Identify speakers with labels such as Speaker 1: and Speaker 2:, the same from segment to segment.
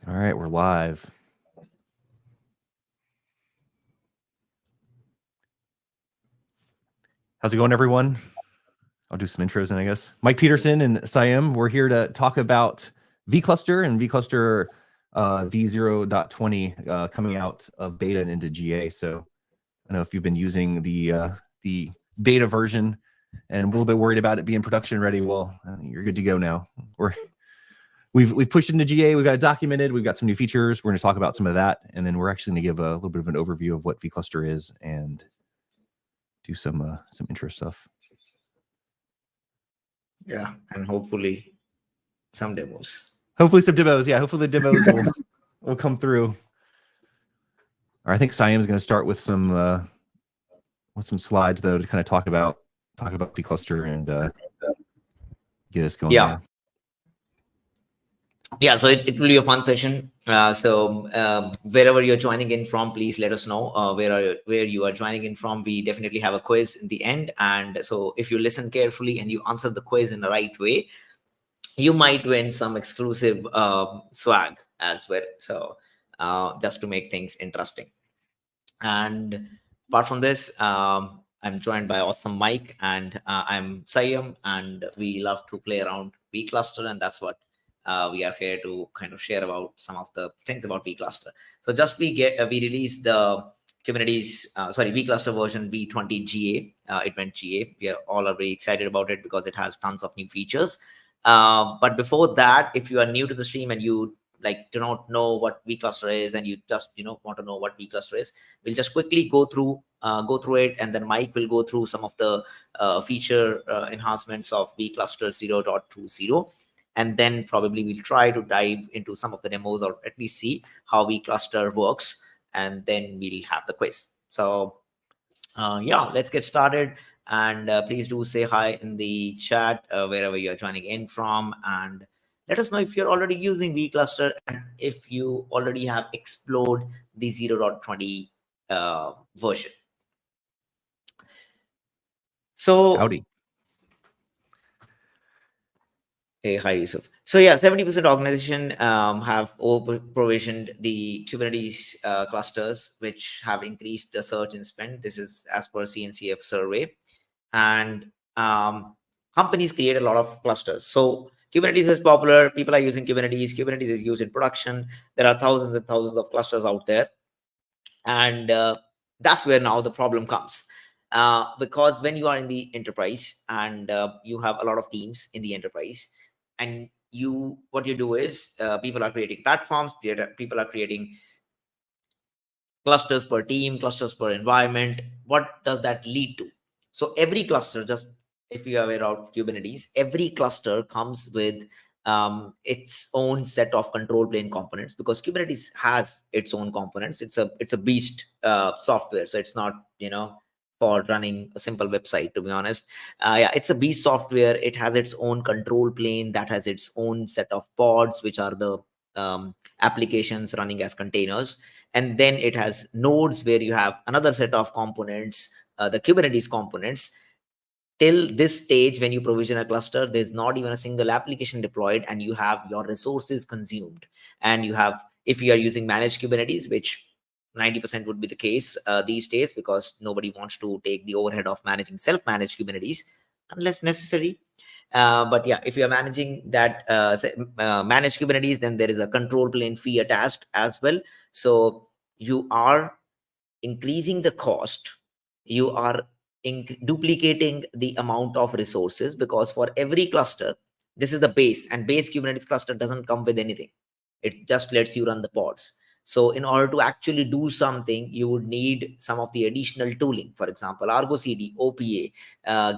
Speaker 1: All right, we're live. How's it going, everyone? I'll do some intros, and I guess Mike Peterson and Saiyam, we're here to talk about vCluster and vCluster v0.20 coming out of beta and into GA. So I know if you've been using the beta version and a little bit worried about it being production ready, well, you're good to go now. We've pushed into GA. We've got it documented. We've got some new features. We're going to talk about some of that, and then we're actually going to give a little bit of an overview of what vCluster is and do some intro stuff.
Speaker 2: Yeah, and hopefully some demos.
Speaker 1: Hopefully some demos. Yeah, hopefully the demos will come through. Or I think Saiyam's going to start with some slides though to kind of talk about vCluster and get us going.
Speaker 2: Yeah. Yeah, so it will be a fun session. Wherever you're joining in from, please let us know where you are joining in from. We definitely have a quiz in the end, and so if you listen carefully and you answer the quiz in the right way, you might win some exclusive swag as well. So just to make things interesting. And apart from this, I'm joined by awesome Mike, and I'm Saiyam, and we love to play around vCluster, and that's what we are here to kind of share about some of the things about vCluster. So just we released the Kubernetes, vCluster version v20 GA. It went GA. We are all very excited about it because it has tons of new features. But before that, if you are new to the stream and you do not know what vCluster is, and you just want to know what vCluster is, we'll just quickly go through it, and then Mike will go through some of the feature enhancements of vCluster 0.20. And then probably we'll try to dive into some of the demos, or at least see how vCluster works, and then we'll have the quiz. So yeah, let's get started. And please do say hi in the chat wherever you're joining in from, and let us know if you're already using vCluster and if you already have explored the 0.20 version. So
Speaker 1: howdy.
Speaker 2: Hey, hi, Yusuf. So yeah, 70% organization have provisioned the Kubernetes clusters, which have increased the surge in spend. This is as per CNCF survey. And companies create a lot of clusters. So Kubernetes is popular. People are using Kubernetes. Kubernetes is used in production. There are thousands and thousands of clusters out there. And that's where now the problem comes. Because when you are in the enterprise and you have a lot of teams in the enterprise, and what you do is people are creating platforms, people are creating clusters per team, clusters per environment. What does that lead to? So every cluster, just if you are aware of Kubernetes, every cluster comes with its own set of control plane components, because Kubernetes has its own components. It's a beast software, so it's not for running a simple website, to be honest. Yeah, it's a beast software. It has its own control plane that has its own set of pods, which are the applications running as containers. And then it has nodes where you have another set of components, the Kubernetes components. Till this stage, when you provision a cluster, there's not even a single application deployed, and you have your resources consumed. And you have, if you are using managed Kubernetes, which 90% would be the case these days, because nobody wants to take the overhead of managing self-managed Kubernetes unless necessary. But yeah, if you are managing that managed Kubernetes, then there is a control plane fee attached as well. So you are increasing the cost. You are duplicating the amount of resources, because for every cluster, this is the base, and base Kubernetes cluster doesn't come with anything. It just lets you run the pods. So in order to actually do something, you would need some of the additional tooling. For example, Argo CD, OPA,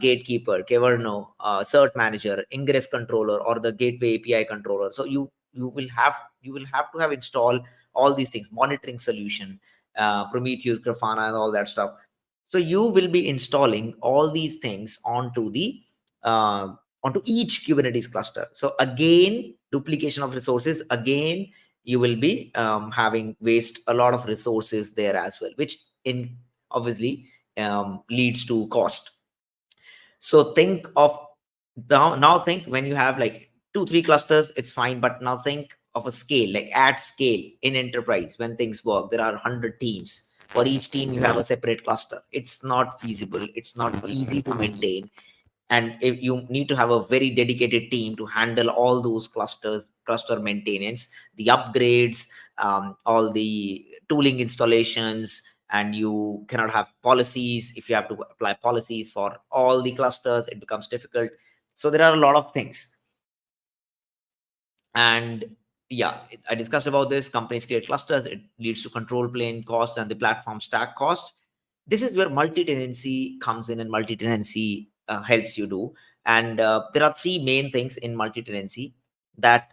Speaker 2: Gatekeeper, Keverno, Cert Manager, Ingress controller, or the Gateway API controller. So you will have to have installed all these things, monitoring solution, Prometheus, Grafana, and all that stuff. So you will be installing all these things onto each Kubernetes cluster. So again, duplication of resources. Again, you will be having waste a lot of resources there as well, which obviously leads to cost. So think of now think when you have like 2-3 clusters, it's fine. But now think a scale, like at scale in enterprise, when things work, there are 100 teams. For each team, you have a separate cluster. It's not feasible. It's not easy to maintain. And if you need to have a very dedicated team to handle all those cluster maintenance, the upgrades, all the tooling installations, and you cannot have policies. If you have to apply policies for all the clusters, it becomes difficult. So there are a lot of things. And yeah, I discussed about this. Companies create clusters. It leads to control plane cost and the platform stack cost. This is where multi-tenancy comes in, and multi-tenancy helps you do. And there are three main things in multi-tenancy that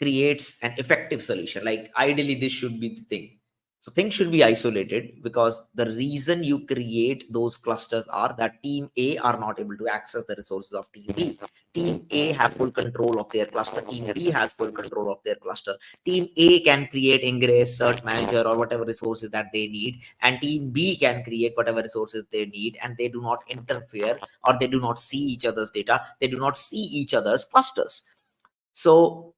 Speaker 2: creates an effective solution. Like ideally, this should be the thing. So things should be isolated, because the reason you create those clusters are that team A are not able to access the resources of team B. Team A have full control of their cluster. Team B has full control of their cluster. Team A can create Ingress, Search Manager, or whatever resources that they need, and Team B can create whatever resources they need, and they do not interfere, or they do not see each other's data. They do not see each other's clusters. So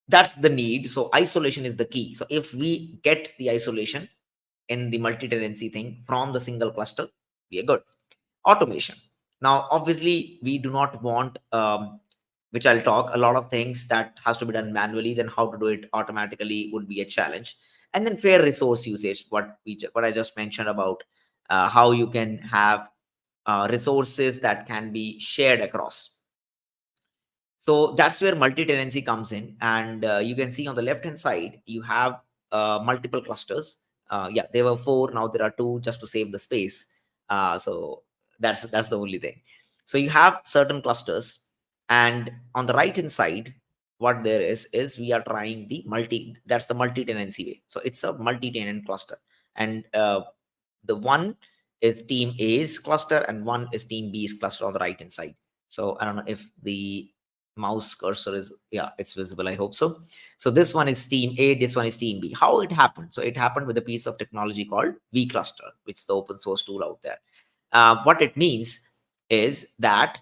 Speaker 2: that's the need. So isolation is the key. So if we get the isolation in the multi-tenancy thing from the single cluster, we are good. Automation. Now, obviously, we do not want, which I'll talk, a lot of things that has to be done manually. Then how to do it automatically would be a challenge. And then fair resource usage, what I just mentioned about how you can have resources that can be shared across. So that's where multi-tenancy comes in. And you can see on the left hand side, you have multiple clusters. Yeah, there were 4, now there are 2, just to save the space. So that's the only thing. So you have certain clusters, and on the right hand side, what there is we are trying that's the multi-tenancy way. So it's a multi-tenant cluster, and the one is team A's cluster and one is team B's cluster on the right hand side. So I don't know if the mouse cursor is, yeah, it's visible, I hope so. So this one is team A, this one is team B. How it happened? So it happened with a piece of technology called vcluster, which is the open source tool out there. What it means is that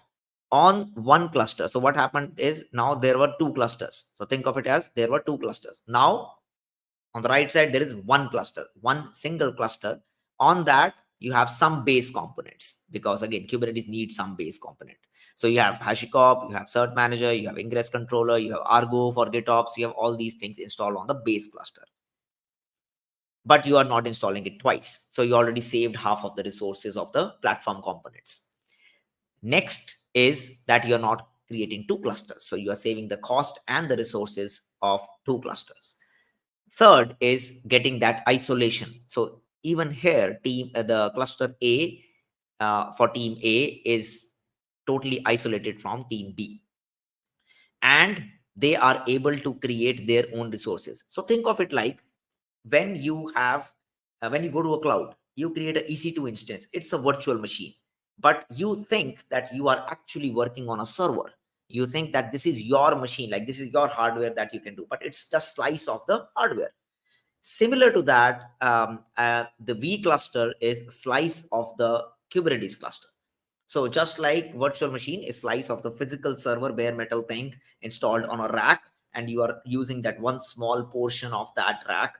Speaker 2: on one cluster, so what happened is, now there were 2 clusters. So think of it as there were 2 clusters. Now on the right side, there is one cluster, one single cluster. On that, you have some base components, because again, Kubernetes needs some base component. So you have HashiCorp, you have Cert Manager, you have Ingress controller, you have Argo for GitOps, you have all these things installed on the base cluster. But you are not installing it twice. So you already saved half of the resources of the platform components. Next is that you're not creating 2 clusters. So you are saving the cost and the resources of 2 clusters. Third is getting that isolation. So even here, the cluster A for team A is totally isolated from team B, and they are able to create their own resources. So think of it like when you have when you go to a cloud, you create an EC2 instance. It's a virtual machine, but you think that you are actually working on a server. You think that this is your machine, like this is your hardware that you can do, but it's just slice of the hardware. Similar to that, the V cluster is a slice of the Kubernetes cluster. So just like virtual machine is slice of the physical server bare metal thing installed on a rack, and you are using that one small portion of that rack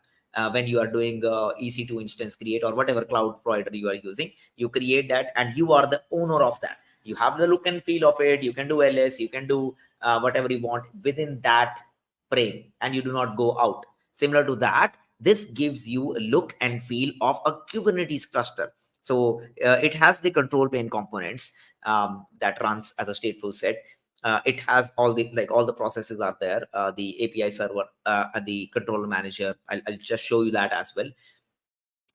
Speaker 2: when you are doing EC2 instance create or whatever cloud provider you are using, you create that and you are the owner of that. You have the look and feel of it. You can do LS, you can do whatever you want within that frame, and you do not go out. Similar to that, this gives you a look and feel of a Kubernetes cluster. So it has the control plane components that runs as a stateful set. It has all the processes are there, the API server and the controller manager. I'll just show you that as well.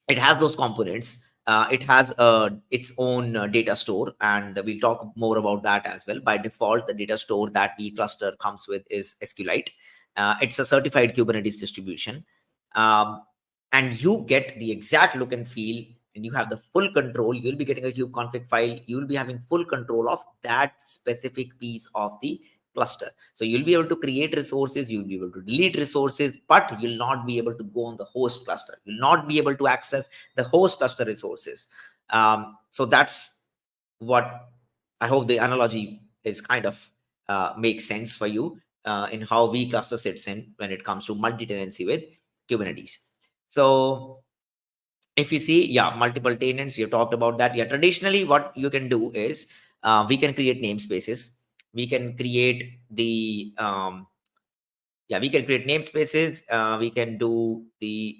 Speaker 2: It has those components. It has its own data store, and we'll talk more about that as well. By default, the data store that vCluster comes with is SQLite. It's a certified Kubernetes distribution. And you get the exact look and feel, and you have the full control. You'll be getting a kubeconfig file. You'll be having full control of that specific piece of the cluster. So you'll be able to create resources, you'll be able to delete resources, but you'll not be able to go on the host cluster. You'll not be able to access the host cluster resources. So that's what I hope the analogy is kind of makes sense for you. in how vCluster sits in when it comes to multi-tenancy with Kubernetes. So if you see, yeah, multiple tenants, we have talked about that. Yeah, traditionally, what you can do is we can create namespaces. We can create the we can create namespaces. We can do the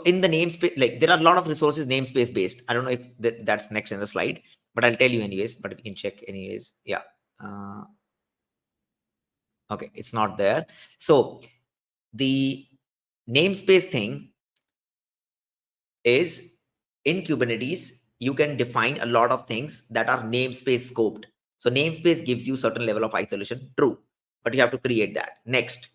Speaker 2: in the namespace, like there are a lot of resources namespace based. I don't know if that's next in the slide, but I'll tell you anyways. But we can check anyways. Yeah. Okay, it's not there. So the namespace thing is in Kubernetes, you can define a lot of things that are namespace scoped. So namespace gives you certain level of isolation, true, but you have to create that. Next,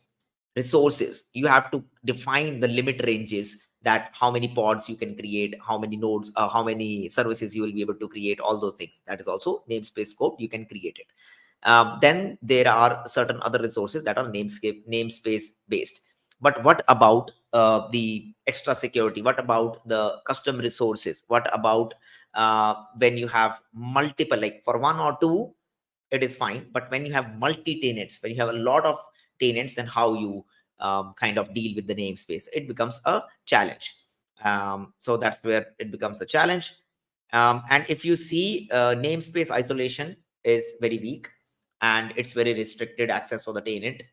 Speaker 2: resources. You have to define the limit ranges, that how many pods you can create, how many nodes, how many services you will be able to create, all those things. That is also namespace scope. You can create it. Then there are certain other resources that are namespace based. But what about the extra security? What about the custom resources? What about when you have multiple, like for one or two, it is fine. But when you have multi-tenants, when you have a lot of tenants, then how you kind of deal with the namespace, it becomes a challenge. So that's where it becomes the challenge. And if you see, namespace isolation is very weak, and it's very restricted access for the tenant.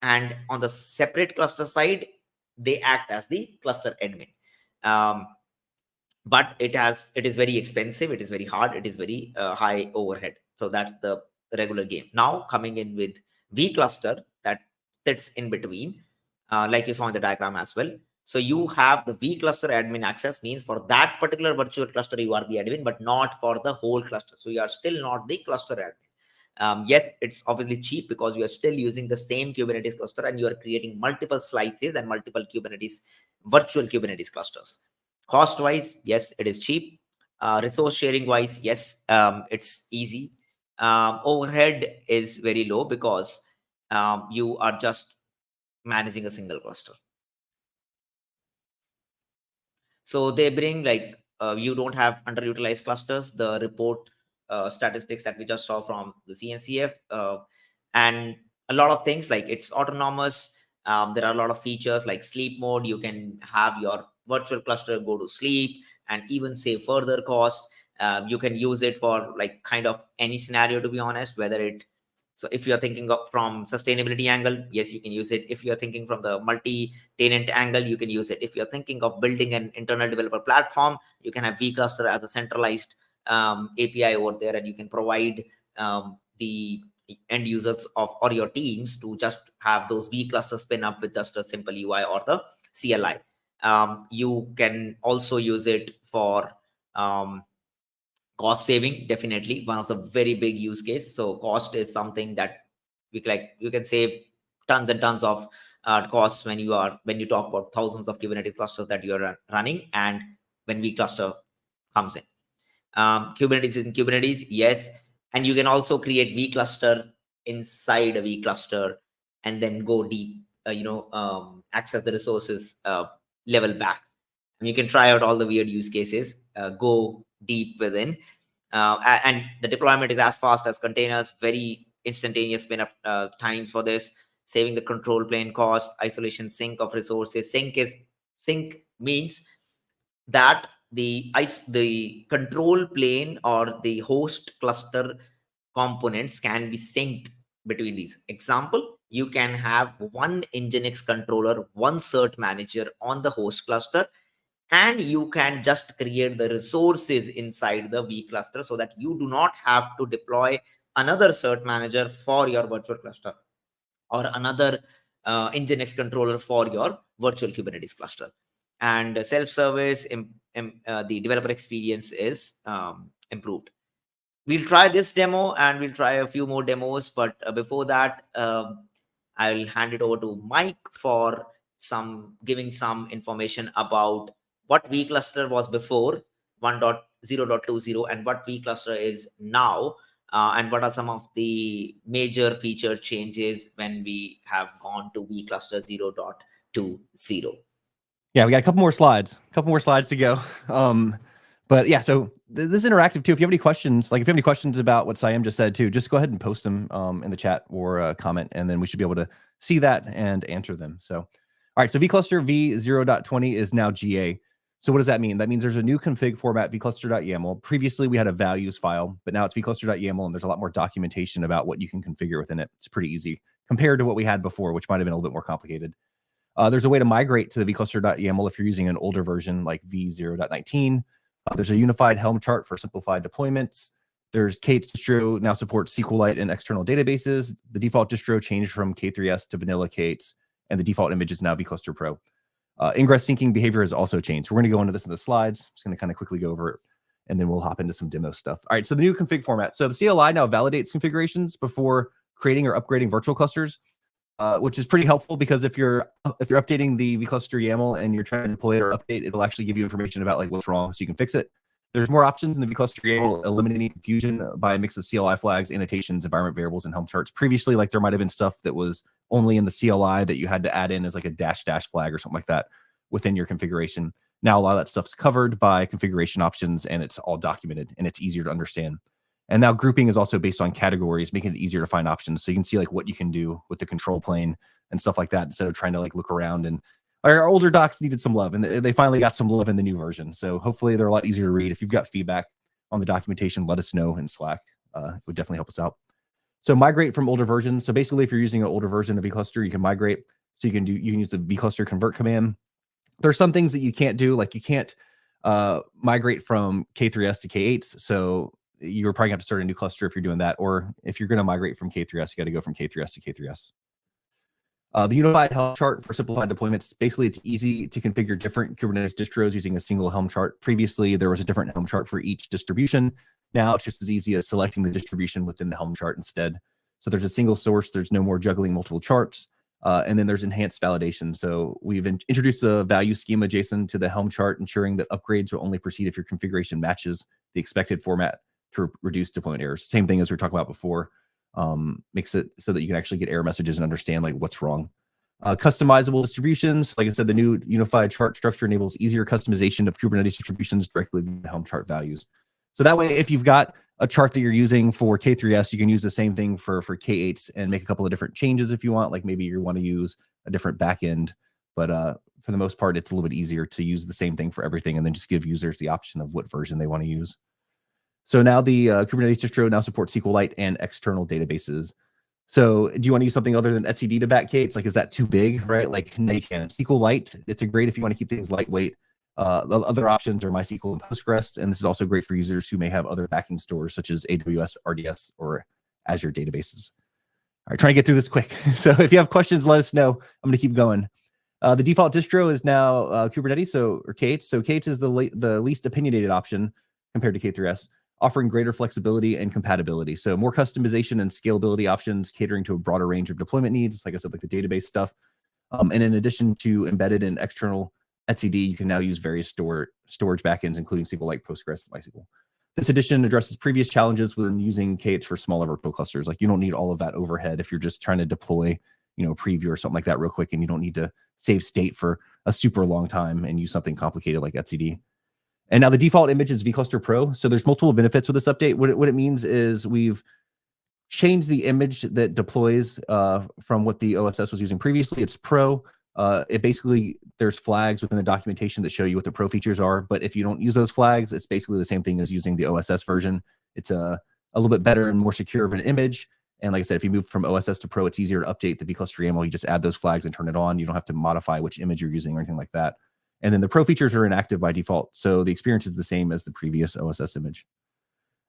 Speaker 2: And on the separate cluster side, they act as the cluster admin. But it is very expensive, it is very hard, it is very high overhead. So that's the regular game. Now coming in with vCluster, that sits in between, like you saw in the diagram as well. So you have the vCluster admin access, means for that particular virtual cluster you are the admin, but not for the whole cluster. So you are still not the cluster admin. Yes, it's obviously cheap because you are still using the same Kubernetes cluster and you are creating multiple slices and multiple virtual Kubernetes clusters. Cost wise, yes, it is cheap. Resource sharing wise, yes, it's easy. Overhead is very low because you are just managing a single cluster. So they bring, like, you don't have underutilized clusters, the report statistics that we just saw from the CNCF, and a lot of things, like it's autonomous. There are a lot of features like sleep mode. You can have your virtual cluster go to sleep and even save further cost. You can use it for like kind of any scenario, to be honest, whether it, so if you're thinking of from sustainability angle, yes, you can use it. If you're thinking from the multi-tenant angle, you can use it. If you're thinking of building an internal developer platform, you can have vCluster as a centralized API over there, and you can provide the end users of or your teams to just have those vCluster spin up with just a simple UI or the CLI. You can also use it for cost saving, definitely one of the very big use case. So cost is something that you can save tons and tons of costs when you talk about thousands of Kubernetes clusters that you are running, and when vCluster comes in. Kubernetes is in Kubernetes, yes, and you can also create vCluster inside a vCluster and then go deep, access the resources level back. And you can try out all the weird use cases, go deep within, and the deployment is as fast as containers, very instantaneous spin up times for this, saving the control plane cost, isolation sync of resources. Sync means that the control plane or the host cluster components can be synced between these. Example, you can have one Nginx controller, one cert manager on the host cluster, and you can just create the resources inside the vCluster so that you do not have to deploy another cert manager for your virtual cluster or another Nginx controller for your virtual Kubernetes cluster. And self-service, the developer experience is improved. We'll try this demo and we'll try a few more demos, but before that, I'll hand it over to Mike for giving some information about what vCluster was before 1.0.20 and what vCluster is now, and what are some of the major feature changes when we have gone to vCluster 0.20.
Speaker 1: Yeah, we got a couple more slides to go. But yeah, so this is interactive too. If you have any questions, like if you have any questions about what Saiyam just said too, just go ahead and post them in the chat or comment, and then we should be able to see that and answer them. So, all right, so vCluster v0.20 is now GA. So what does that mean? That means there's a new config format, vcluster.yaml. Previously, we had a values file, but now it's vcluster.yaml, and there's a lot more documentation about what you can configure within it. It's pretty easy compared to what we had before, which might have been a little bit more complicated. There's a way to migrate to the vcluster.yaml if you're using an older version like v0.19. There's a unified Helm chart for simplified deployments. There's K8's distro now supports SQLite and external databases. The default distro changed from K3s to vanilla K8s, and the default image is now vCluster Pro. Ingress syncing behavior has also changed. We're going to go into this in the slides. I'm just going to kind of quickly go over it, and then we'll hop into some demo stuff. All right, so the new config format. So the CLI now validates configurations before creating or upgrading virtual clusters, which is pretty helpful because if you're updating the vCluster YAML and you're trying to deploy it or update, it'll actually give you information about like what's wrong so you can fix it. There's more options in the vCluster YAML, eliminating confusion by a mix of CLI flags, annotations, environment variables, and Helm charts. Previously, like there might have been stuff that was only in the CLI that you had to add in as like a -- flag or something like that within your configuration. Now a lot of that stuff's covered by configuration options, and it's all documented and it's easier to understand. And now grouping is also based on categories, making it easier to find options. So you can see like what you can do with the control plane and stuff like that instead of trying to like look around. And our older docs needed some love, and they finally got some love in the new version. So hopefully they're a lot easier to read. If you've got feedback on the documentation, let us know in Slack. It would definitely help us out. So migrate from older versions. So basically, if you're using an older version of vCluster, you can migrate. So you can use the vCluster convert command. There's some things that you can't do, like you can't migrate from K3s to K8s. So you're probably going to have to start a new cluster if you're doing that. Or if you're going to migrate from K3s, you got to go from K3s to K3s. The unified Helm chart for simplified deployments. Basically, it's easy to configure different Kubernetes distros using a single Helm chart. Previously, there was a different Helm chart for each distribution. Now it's just as easy as selecting the distribution within the Helm chart instead. So there's a single source. There's no more juggling multiple charts. And then there's enhanced validation. So we've introduced a value schema JSON to the Helm chart, ensuring that upgrades will only proceed if your configuration matches the expected format to reduce deployment errors. Same thing as we were talking about before. Makes it so that you can actually get error messages and understand like what's wrong. Customizable distributions. Like I said, the new unified chart structure enables easier customization of Kubernetes distributions directly with the Helm chart values. So that way, if you've got a chart that you're using for K3s, you can use the same thing for K8s and make a couple of different changes if you want. Like maybe you want to use a different backend, but for the most part, it's a little bit easier to use the same thing for everything and then just give users the option of what version they want to use. So now the Kubernetes distro now supports SQLite and external databases. So do you want to use something other than etcd to back K8s? Like, is that too big, right? Like, no, you can. SQLite, it's a great if you want to keep things lightweight. The other options are MySQL and Postgres, and this is also great for users who may have other backing stores such as AWS, RDS, or Azure databases. All right, trying to get through this quick. So if you have questions, let us know. I'm going to keep going. The default distro is now Kubernetes, or K8s. So K8s is the least opinionated option compared to K3s, offering greater flexibility and compatibility. So more customization and scalability options, catering to a broader range of deployment needs, like I said, like the database stuff. And in addition to embedded and external etcd, you can now use various storage backends, including SQLite, Postgres, and MySQL. This addition addresses previous challenges when using K8s for smaller virtual clusters. Like you don't need all of that overhead if you're just trying to deploy, a preview or something like that real quick, and you don't need to save state for a super long time and use something complicated like etcd. And now the default image is vCluster Pro. So there's multiple benefits with this update. What it means is we've changed the image that deploys from what the OSS was using previously. It's Pro. It basically, there's flags within the documentation that show you what the Pro features are. But if you don't use those flags, it's basically the same thing as using the OSS version. It's a little bit better and more secure of an image. And like I said, if you move from OSS to Pro, it's easier to update the vCluster YAML. You just add those flags and turn it on. You don't have to modify which image you're using or anything like that. And then the Pro features are inactive by default. So the experience is the same as the previous OSS image.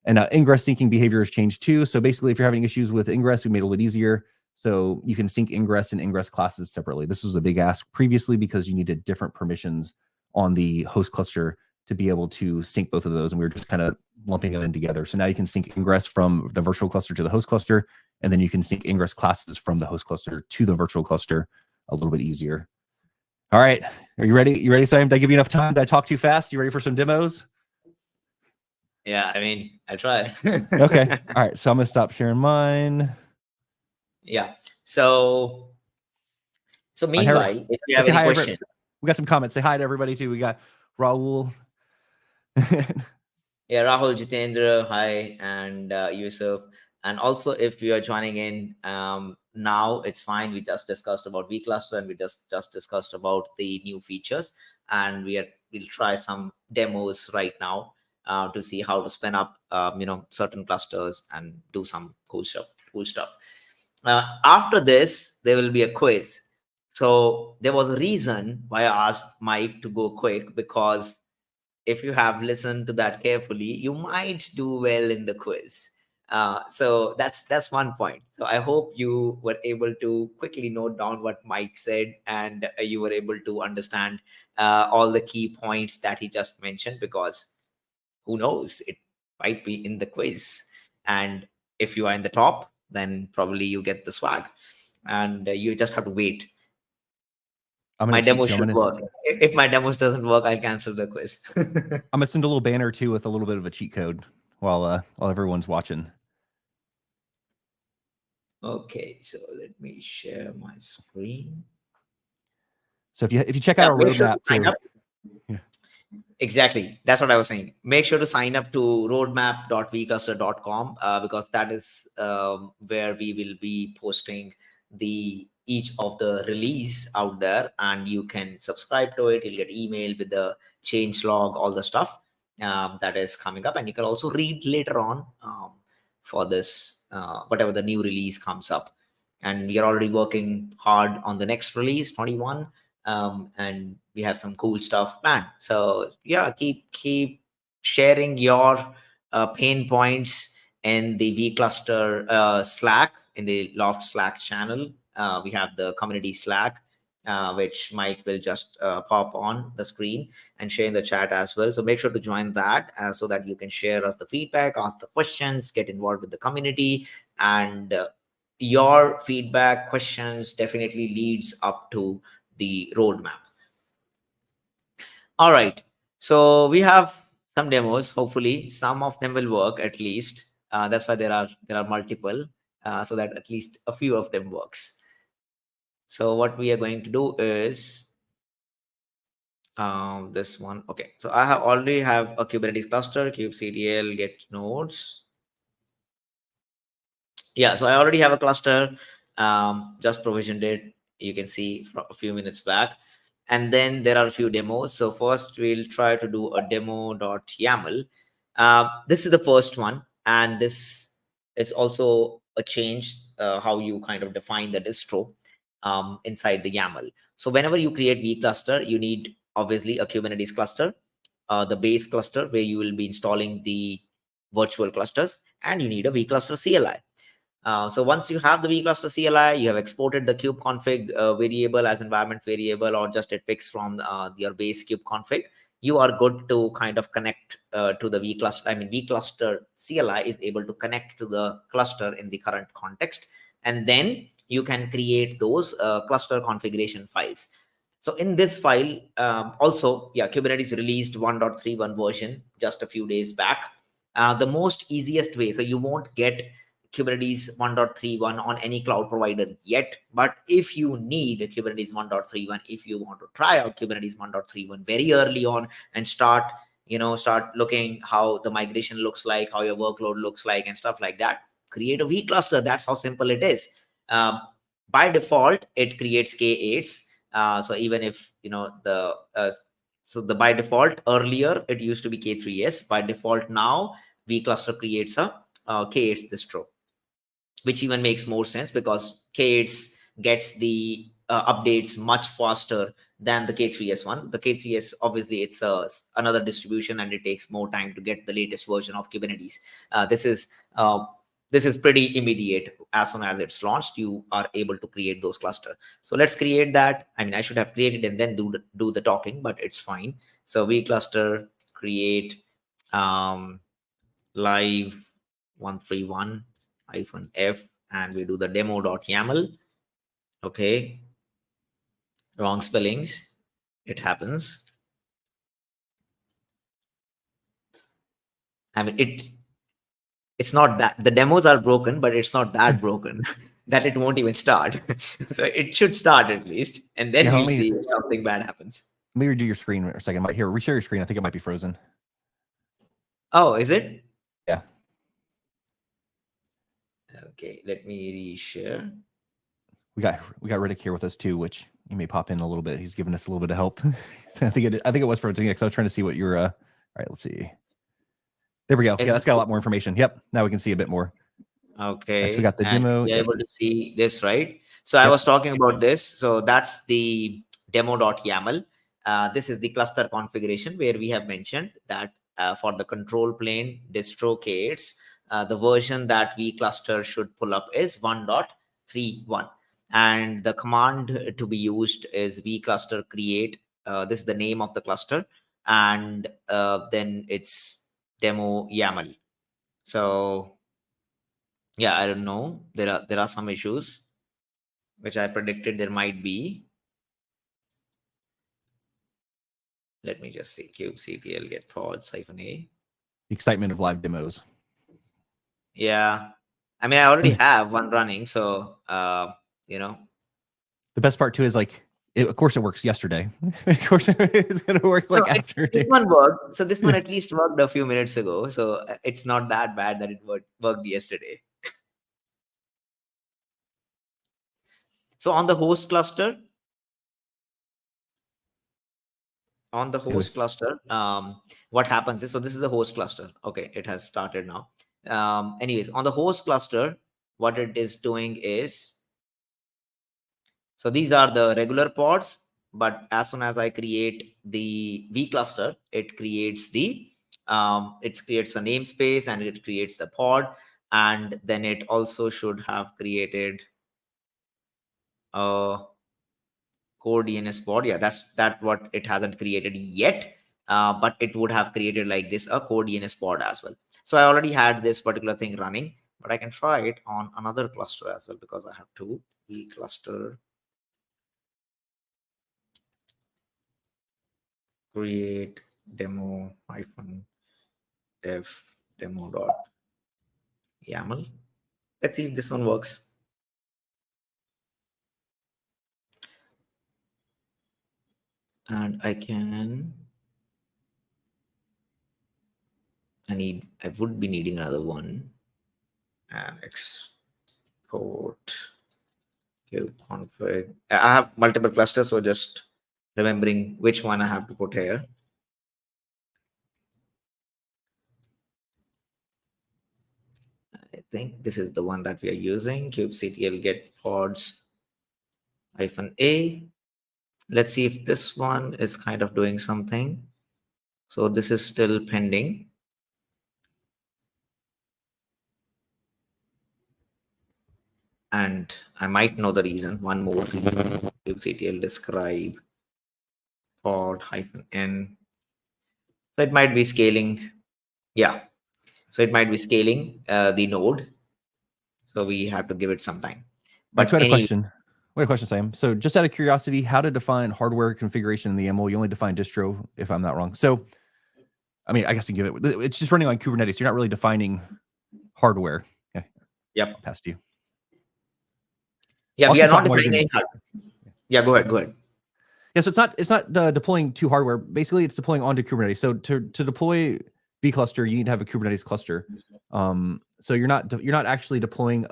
Speaker 1: And Ingress syncing behavior has changed too. So basically, if you're having issues with Ingress, we made it a little bit easier. So you can sync Ingress and Ingress classes separately. This was a big ask previously because you needed different permissions on the host cluster to be able to sync both of those. And we were just kind of lumping it in together. So now you can sync Ingress from the virtual cluster to the host cluster. And then you can sync Ingress classes from the host cluster to the virtual cluster a little bit easier. All right. Are you ready? You ready, Saiyam? Did I give you enough time? Did I talk too fast? You ready for some demos?
Speaker 2: Yeah, I mean, I'll try.
Speaker 1: Okay. All right. So I'm going to stop sharing mine.
Speaker 2: Yeah. So meanwhile, if you have any questions.
Speaker 1: We got some comments. Say hi to everybody too. We got Raul.
Speaker 2: Yeah, Rahul, Jitendra, hi, and Yusuf. And also, if you are joining in now, it's fine. We just discussed about vCluster, and we just discussed about the new features, and we'll try some demos right now to see how to spin up certain clusters and do some cool stuff. Cool stuff. After this, there will be a quiz. So there was a reason why I asked Mike to go quick, because if you have listened to that carefully, you might do well in the quiz. So that's one point. So I hope you were able to quickly note down what Mike said, and you were able to understand all the key points that he just mentioned, because who knows, it might be in the quiz. And if you are in the top, then probably you get the swag, and you just have to wait.
Speaker 1: I'm
Speaker 2: My
Speaker 1: gonna cheat
Speaker 2: demo
Speaker 1: too. I'm
Speaker 2: should
Speaker 1: gonna
Speaker 2: work. If my demos doesn't work, I'll cancel the quiz.
Speaker 1: I'm gonna send a little banner too with a little bit of a cheat code while everyone's watching.
Speaker 2: Okay, so let me share my screen.
Speaker 1: So if you check out our
Speaker 2: Make sure to
Speaker 1: roadmap
Speaker 2: sign
Speaker 1: too.
Speaker 2: up. Exactly. That's what I was saying. Make sure to sign up to roadmap.vcluster.com because that is where we will be posting each of the release out there, and you can subscribe to it. You'll get email with the change log, all the stuff that is coming up, and you can also read later on for this whatever the new release comes up. And we are already working hard on the next release, 21. And we have some cool stuff planned. So yeah, keep sharing your pain points in the vCluster Slack, in the Loft Slack channel. We have the community Slack, which Mike will just pop on the screen and share in the chat as well. So make sure to join that so that you can share us the feedback, ask the questions, get involved with the community, and your feedback, questions definitely leads up to the roadmap. All right, so we have some demos. Hopefully some of them will work at least. That's why there are multiple, so that at least a few of them works. So what we are going to do is this one. Okay, so I have already have a Kubernetes cluster, kubectl get nodes. Yeah, so I already have a cluster, just provisioned it. You can see from a few minutes back. And then there are a few demos. So first we'll try to do a demo.yaml. This is the first one. And this is also a change how you kind of define the distro inside the YAML. So whenever you create vCluster, you need obviously a Kubernetes cluster, the base cluster where you will be installing the virtual clusters, and you need a vCluster CLI. So once you have the vCluster CLI, you have exported the kubeconfig variable as environment variable, or just it picks from your base kubeconfig, you are good to kind of connect to the vCluster. I mean, vCluster CLI is able to connect to the cluster in the current context, and then you can create those cluster configuration files. So in this file, also, yeah, Kubernetes released 1.31 version just a few days back. The most easiest way, so you won't get Kubernetes 1.31 on any cloud provider yet, but if you need Kubernetes 1.31, if you want to try out Kubernetes 1.31 very early on and start looking how the migration looks like, how your workload looks like, and stuff like that, create a vCluster. That's how simple it is. By default, it creates K8s. So even if by default earlier it used to be K3s. By default now, vCluster creates a K8s distro, which even makes more sense because K8s gets the updates much faster than the K3s one. The K3s, obviously, it's another distribution, and it takes more time to get the latest version of Kubernetes. This is pretty immediate. As soon as it's launched, you are able to create those clusters. So let's create that. I mean, I should have created and then do the talking, but it's fine. So vCluster create live 131 -f, and we do the demo.yaml. Okay, wrong spellings, it happens. I mean, it's not that the demos are broken, but it's not that broken that it won't even start. So it should start at least, and then we'll see if something bad happens.
Speaker 1: Let me redo your screen for a second. Here, reshare your screen. I think it might be frozen.
Speaker 2: Oh, is it?
Speaker 1: Yeah.
Speaker 2: Okay, let me reshare.
Speaker 1: We got Riddick here with us too, which he may pop in a little bit. He's giving us a little bit of help. I think it was for because I was trying to see what you're. All right, let's see. There we go. Yeah, that's got a lot more information. Yep. Now we can see a bit more.
Speaker 2: Okay.
Speaker 1: So we got the demo.
Speaker 2: You're able to see this, right? So I was talking about this. So that's the demo.yaml. This is the cluster configuration where we have mentioned that for the control plane distro case, the version that vcluster should pull up is 1.31. And the command to be used is vcluster create. This is the name of the cluster. And then it's demo YAML. So yeah, I don't know. There are some issues which I predicted there might be. Let me just see. kubectl get pods -a.
Speaker 1: Excitement of live demos.
Speaker 2: Yeah, I mean I already have one running, so you know.
Speaker 1: The best part too is like, of course it works yesterday. Of course it's gonna work like after.
Speaker 2: This one worked. So this one at least worked a few minutes ago. So it's not that bad that it worked yesterday. So on the host cluster, what happens is, so this is the host cluster. Okay, it has started now. Anyways, on the host cluster, what it is doing is, so these are the regular pods, but as soon as I create the vcluster, it creates the it creates a namespace and it creates the pod, and then it also should have created a core DNS pod. Yeah, that's what it hasn't created yet, but it would have created like this a core DNS pod as well. So I already had this particular thing running, but I can try it on another cluster as well because I have two vcluster create demo -dev demo.yaml. Let's see if this one works. And I would be needing another one. And export config. I have multiple clusters, so just remembering which one I have to put here. I think this is the one that we are using, kubectl get pods -a. Let's see if this one is kind of doing something. So this is still pending. And I might know the reason. One more reason. kubectl describe pod -n. So it might be scaling. Yeah. So it might be scaling the node. So we have to give it some time. But
Speaker 1: I had a question. Wait, a question, Sam. So just out of curiosity, how to define hardware configuration in the YAML? You only define distro, if I'm not wrong. So, I mean, I guess you give it. It's just running on Kubernetes. You're not really defining hardware. Okay.
Speaker 2: Yep.
Speaker 1: Past you.
Speaker 2: Yeah, we are not defining any hardware. Yeah, go ahead.
Speaker 1: Yeah, so it's not deploying to hardware. Basically, it's deploying onto Kubernetes. So to deploy vCluster, you need to have a Kubernetes cluster. So you're not actually deploying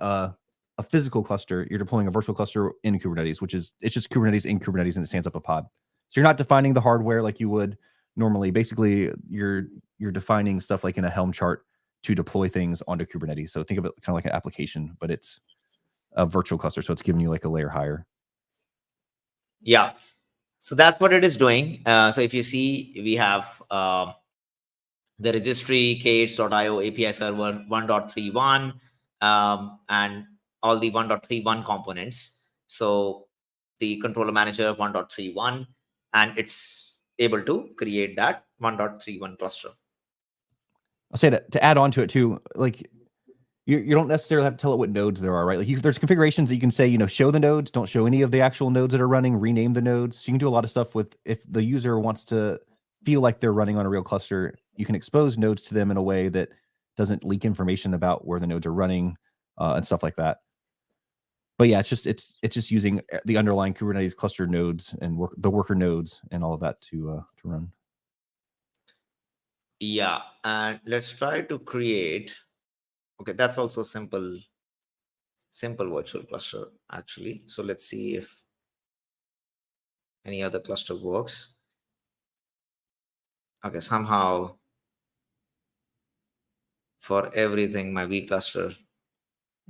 Speaker 1: a physical cluster. You're deploying a virtual cluster in Kubernetes, it's just Kubernetes in Kubernetes, and it stands up a pod. So you're not defining the hardware like you would normally. Basically, you're defining stuff like in a Helm chart to deploy things onto Kubernetes. So think of it kind of like an application, but it's a virtual cluster. So it's giving you like a layer higher.
Speaker 2: Yeah. So that's what it is doing. So if you see, we have the registry cates.io API server 1.31 and all the 1.31 components. So the controller manager 1.31, and it's able to create that 1.31 cluster.
Speaker 1: I'll say that to add on to it too, like you don't necessarily have to tell it what nodes there are, right? Like there's configurations that you can say, show the nodes, don't show any of the actual nodes that are running, rename the nodes. So you can do a lot of stuff with, if the user wants to feel like they're running on a real cluster, you can expose nodes to them in a way that doesn't leak information about where the nodes are running and stuff like that. But yeah, it's just using the underlying Kubernetes cluster nodes and the worker nodes and all of that to run.
Speaker 2: Yeah, and let's try to create. Okay, that's also simple virtual cluster actually. So let's see if any other cluster works. Okay, somehow for everything my V cluster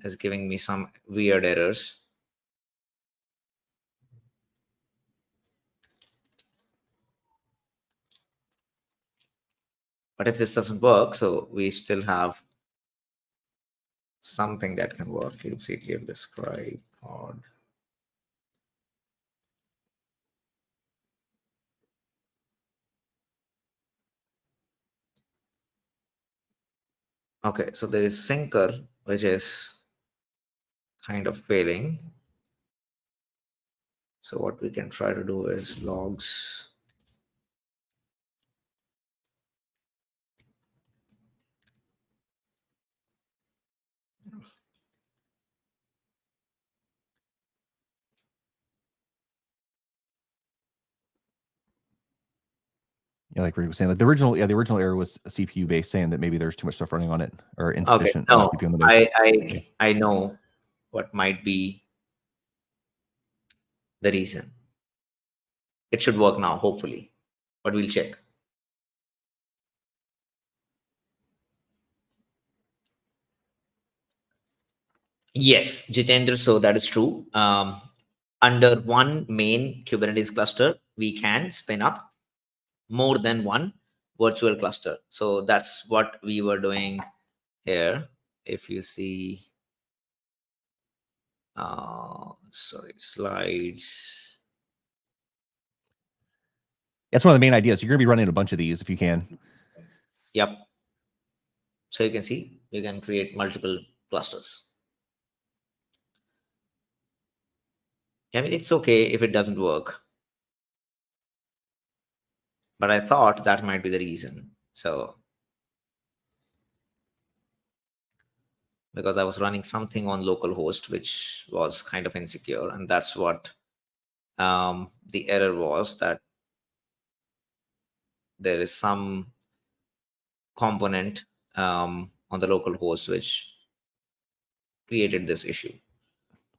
Speaker 2: is giving me some weird errors. But if this doesn't work, so we still have something that can work. kubectl describe pod. Okay, so there is syncer, which is kind of failing. So what we can try to do is logs.
Speaker 1: Yeah, like Rick was saying, like the original error was CPU based, saying that maybe there's too much stuff running on it or
Speaker 2: Okay,
Speaker 1: insufficient
Speaker 2: no,
Speaker 1: CPU on the base.
Speaker 2: I know what might be the reason. It should work now, hopefully, but we'll check. Yes, Jitendra, so that is true. Under one main Kubernetes cluster, we can spin up more than one virtual cluster. So that's what we were doing here. If you see, sorry, slides.
Speaker 1: That's one of the main ideas. You're going to be running a bunch of these if you can.
Speaker 2: Yep. So you can see, you can create multiple clusters. I mean, it's okay if it doesn't work. But I thought that might be the reason. So, because I was running something on localhost, which was kind of insecure. And that's what the error was, that there is some component on the local host which created this issue.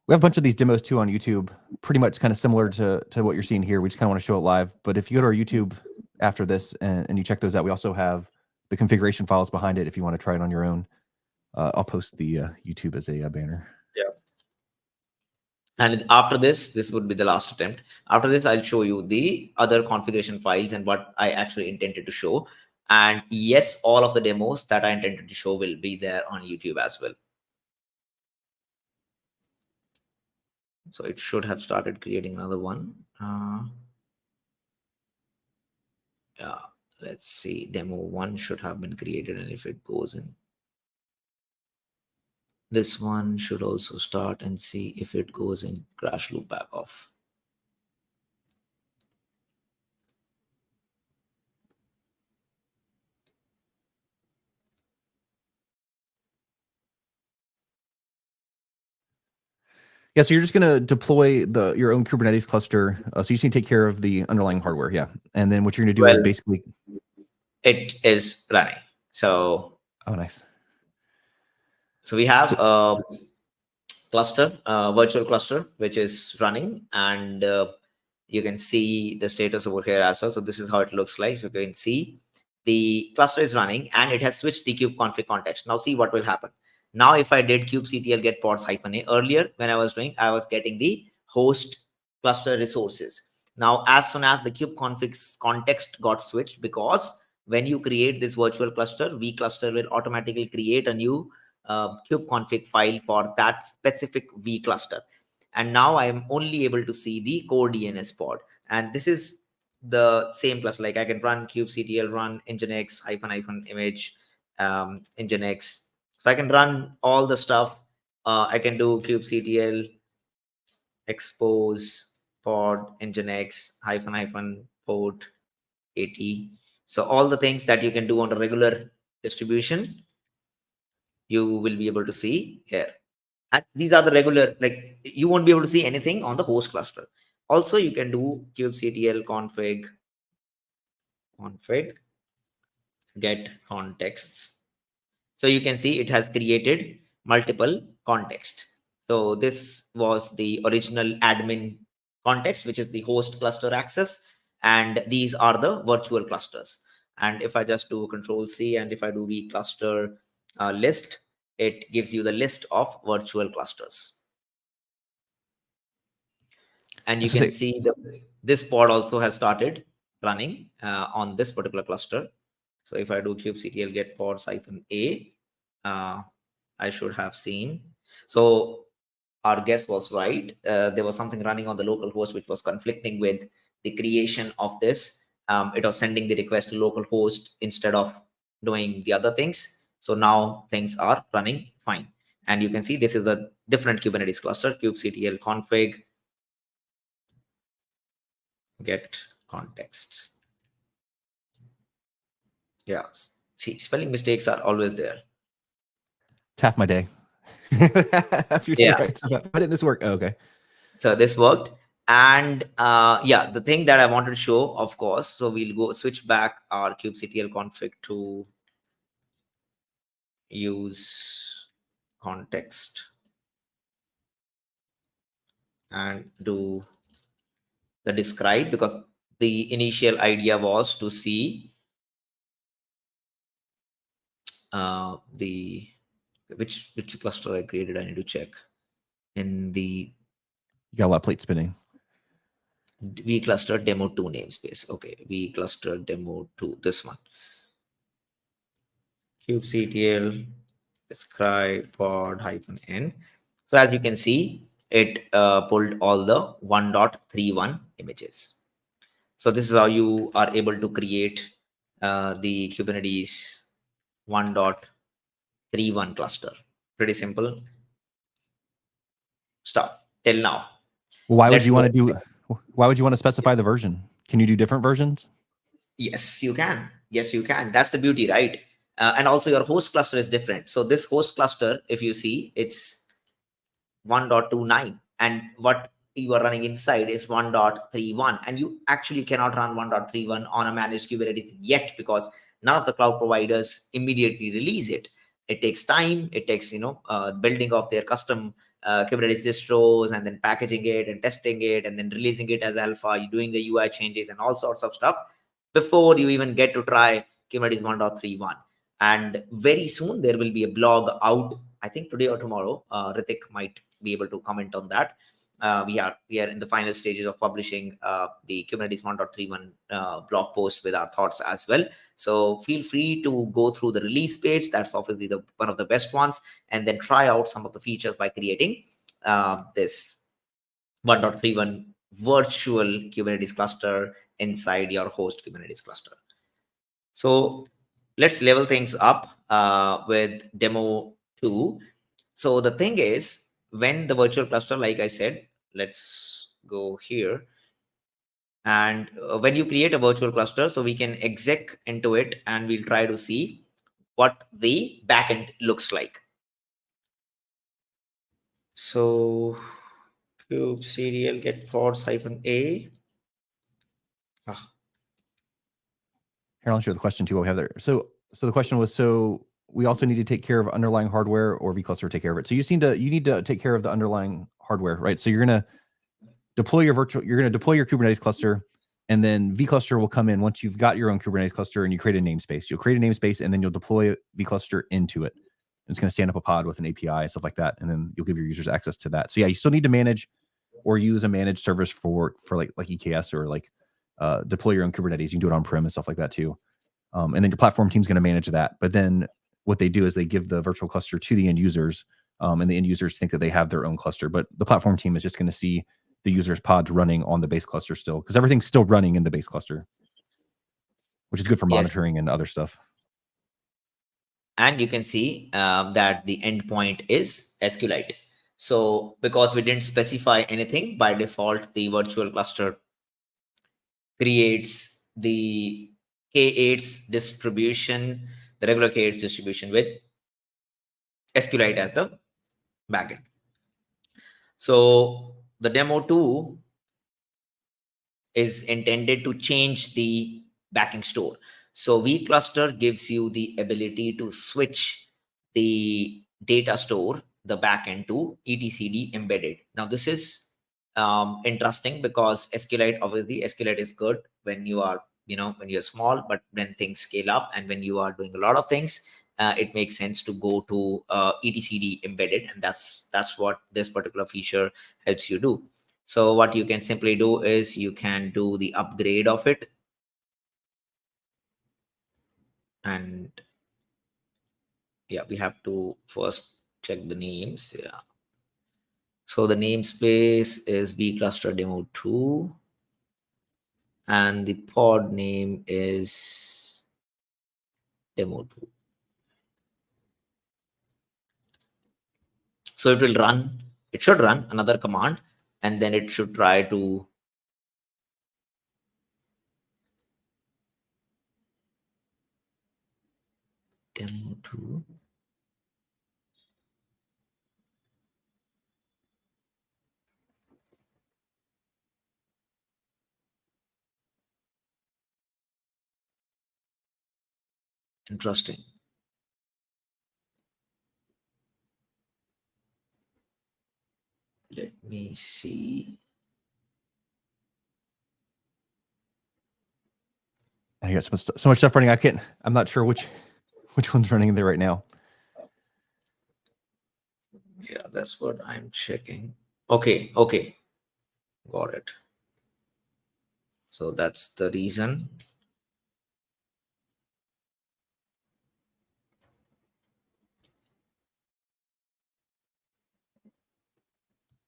Speaker 1: We have a bunch of these demos too on YouTube, pretty much kind of similar to what you're seeing here. We just kind of want to show it live. But if you go to our YouTube after this and you check those out, we also have the configuration files behind it if you want to try it on your own. I'll post the YouTube as a banner.
Speaker 2: Yeah. And after this would be the last attempt. After this, I'll show you the other configuration files and what I actually intended to show. And yes, all of the demos that I intended to show will be there on YouTube as well. So it should have started creating another one. Yeah, let's see. Demo 1 should have been created, and if it goes in, this one should also start, and see if it goes in crash loop back off.
Speaker 1: Yeah, so you're just going to deploy your own Kubernetes cluster. So you just need to take care of the underlying hardware. Yeah. And then what you're going to do is basically...
Speaker 2: It is running. So...
Speaker 1: Oh, nice.
Speaker 2: So we have a cluster, virtual cluster, which is running. And you can see the status over here as well. So this is how it looks like. So you can see the cluster is running and it has switched the kubeconfig context. Now see what will happen. Now, if I did kubectl get pods -a, earlier when I was getting the host cluster resources. Now, as soon as the kubeconfig context got switched, because when you create this virtual cluster, vcluster will automatically create a new kubeconfig file for that specific vcluster. And now I am only able to see the core DNS pod. And this is the same cluster. Like I can run kubectl run nginx -- image nginx. So I can run all the stuff. I can do kubectl expose pod nginx -- port 80. So all the things that you can do on a regular distribution, you will be able to see here. And these are the regular, like you won't be able to see anything on the host cluster. Also, you can do kubectl config get contexts. So you can see it has created multiple context. So this was the original admin context, which is the host cluster access, and these are the virtual clusters. And if I just do Control C and if I do vcluster list, it gives you the list of virtual clusters. And you can see this pod also has started running on this particular cluster. So if I do kubectl get pods -a, I should have seen. So our guess was right. There was something running on the local host which was conflicting with the creation of this. It was sending the request to local host instead of doing the other things. So now things are running fine. And you can see this is the different Kubernetes cluster, kubectl config get context. Yeah. See, spelling mistakes are always there.
Speaker 1: It's half my day. After you
Speaker 2: Yeah.
Speaker 1: right. So why didn't this work? Oh, okay.
Speaker 2: So this worked. And yeah, the thing that I wanted to show, of course, so we'll go switch back our kubectl config to use context and do the describe, because the initial idea was to see the which cluster I created. I need to check in the
Speaker 1: You got a lot of plate spinning.
Speaker 2: vcluster demo 2 namespace. Okay, vcluster demo 2, this one. kubectl describe pod -n. So as you can see, it pulled all the 1.31 images. So this is how you are able to create the Kubernetes 1.31 cluster. Pretty simple stuff till now.
Speaker 1: Why would you want to do? Why would you want to specify the version? Can you do different versions?
Speaker 2: Yes, you can. Yes, you can. That's the beauty, right? And also your host cluster is different. So this host cluster, if you see, it's 1.29, and what you are running inside is 1.31, and you actually cannot run 1.31 on a managed Kubernetes yet, because none of the cloud providers immediately release it. It takes time. It takes building of their custom Kubernetes distros, and then packaging it and testing it and then releasing it as alpha, doing the UI changes and all sorts of stuff before you even get to try Kubernetes 1.31. And very soon there will be a blog out, I think today or tomorrow. Ritik might be able to comment on that. We are in the final stages of publishing the Kubernetes 1.31 blog post with our thoughts as well. So feel free to go through the release page. That's obviously one of the best ones, and then try out some of the features by creating this 1.31 virtual Kubernetes cluster inside your host Kubernetes cluster. So let's level things up with demo 2. So the thing is, when the virtual cluster, like I said, let's go here. And when you create a virtual cluster, so we can exec into it and we'll try to see what the backend looks like. So kubectl get pods -a.
Speaker 1: Here, I'll share the question too. What we have there. So the question was, so we also need to take care of underlying hardware, or vCluster take care of it. So you need to take care of the underlying hardware, right? So you're gonna deploy your Kubernetes cluster, and then vCluster will come in once you've got your own Kubernetes cluster and you create a namespace. You'll create a namespace and then you'll deploy vCluster into it. It's going to stand up a pod with an API and stuff like that, and then you'll give your users access to that. So yeah, you still need to manage or use a managed service for like EKS, or like deploy your own Kubernetes. You can do it on-prem and stuff like that too. And then your platform team's going to manage that. But then what they do is they give the virtual cluster to the end users, and the end users think that they have their own cluster. But the platform team is just going to see the user's pods running on the base cluster still, because everything's still running in the base cluster, which is good for monitoring and other stuff.
Speaker 2: And you can see that the endpoint is SQLite. So because we didn't specify anything, by default, the virtual cluster creates the K8's distribution, the regular K8's distribution with SQLite as the backend. So the demo 2 is intended to change the backing store. So vcluster gives you the ability to switch the data store, the backend, to etcd embedded. Now this is interesting because SQLite, obviously SQLite is good when you are, when you're small, but when things scale up and when you are doing a lot of things, it makes sense to go to etcd embedded, and that's what this particular feature helps you do. So what you can simply do is you can do the upgrade of it, and yeah, we have to first check the names. Yeah, so the namespace is vcluster demo 2, and the pod name is demo 2. So it should run another command, and then it should try to demo 2. Interesting. Let me see.
Speaker 1: I got so much stuff running. I'm not sure which one's running there right now.
Speaker 2: Yeah, that's what I'm checking. Okay. Got it. So that's the reason.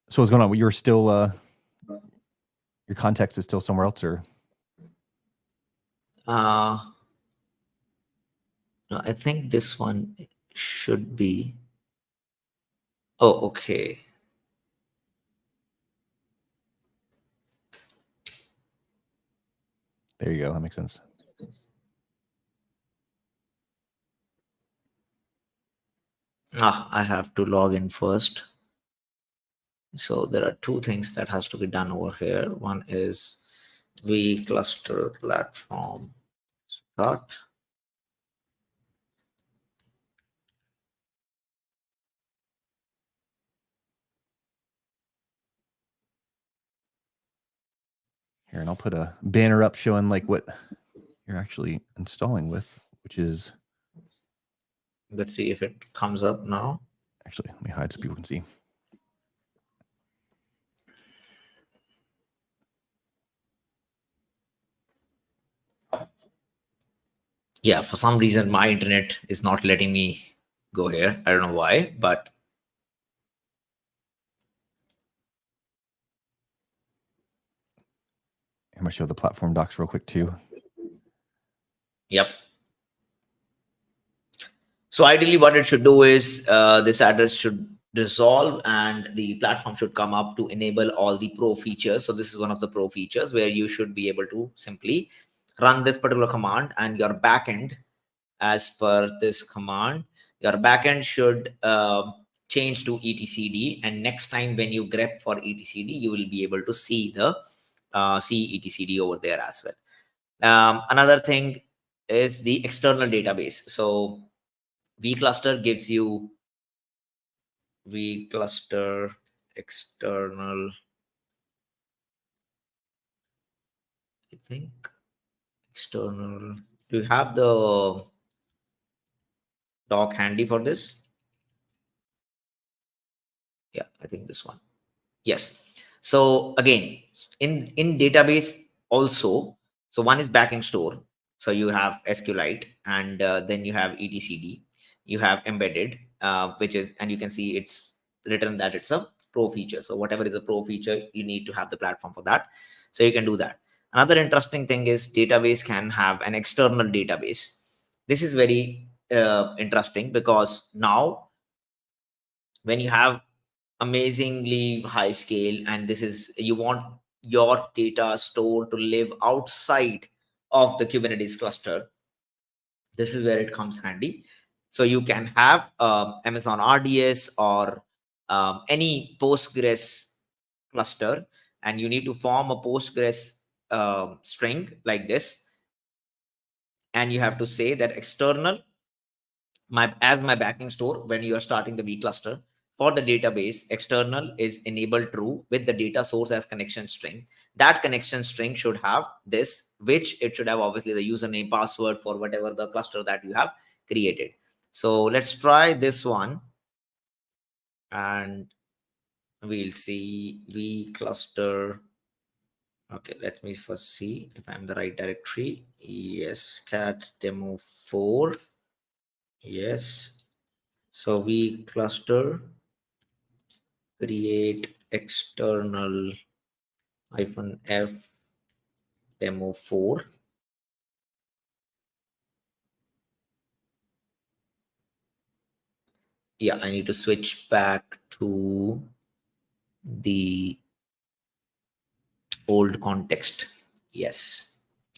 Speaker 1: So what's going on? You're still your context is still somewhere else, or?
Speaker 2: No, I think this one should be. Oh, okay.
Speaker 1: There you go. That makes sense.
Speaker 2: I have to log in first. So there are two things that has to be done over here. One is vcluster platform start.
Speaker 1: Here, and I'll put a banner up showing like what you're actually installing with, which is.
Speaker 2: Let's see if it comes up now.
Speaker 1: Actually, let me hide so people can see.
Speaker 2: Yeah, for some reason my internet is not letting me go here. I don't know why, but
Speaker 1: I'm gonna show the platform docs real quick too.
Speaker 2: yep. So ideally what it should do is this address should resolve and the platform should come up to enable all the pro features. So this is one of the pro features where you should be able to simply run this particular command, and your backend, as per this command, your backend should change to etcd, and next time when you grep for etcd, you will be able to see the etcd over there as well. Another thing is the external database. So vcluster gives you vcluster external, I think external. Do you have the doc handy for this? Yeah, I think this one. Yes. So again, in database also, so one is backend store. So you have SQLite, and then you have etcd, you have embedded, which is, and you can see it's written that it's a pro feature. So whatever is a pro feature, you need to have the platform for that. So you can do that. Another interesting thing is database can have an external database. This is very interesting because now when you have amazingly high scale, and this is, you want your data store to live outside of the Kubernetes cluster, this is where it comes handy. So you can have Amazon RDS or any Postgres cluster, and you need to form a Postgres string like this, and you have to say that external as my backing store. When you are starting the vCluster for the database, external is enabled true with the data source as connection string. That connection string should have this, which it should have obviously the username, password for whatever the cluster that you have created. So let's try this one, and we'll see vcluster. Okay, let me first see if I'm the right directory. Yes, cat demo 4. Yes. So vcluster create external -f demo 4. Yeah, I need to switch back to the old context. Yes.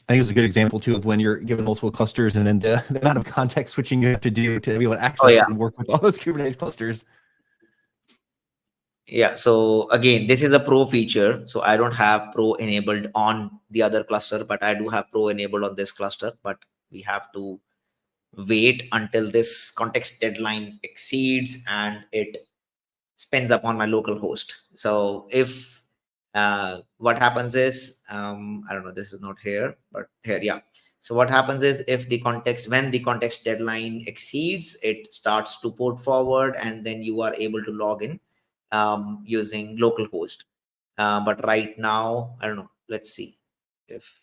Speaker 1: I think it's a good example too of when you're given multiple clusters and then the amount of context switching you have to do to be able to access and work with all those Kubernetes clusters.
Speaker 2: Yeah, so again, this is a pro feature. So I don't have pro enabled on the other cluster, but I do have pro enabled on this cluster. But we have to wait until this context deadline exceeds and it spins up on my local host. So if what happens is, I don't know, this is not here, but here, yeah. So what happens is if when the context deadline exceeds, it starts to port forward, and then you are able to log in using localhost. But right now, I don't know, let's see if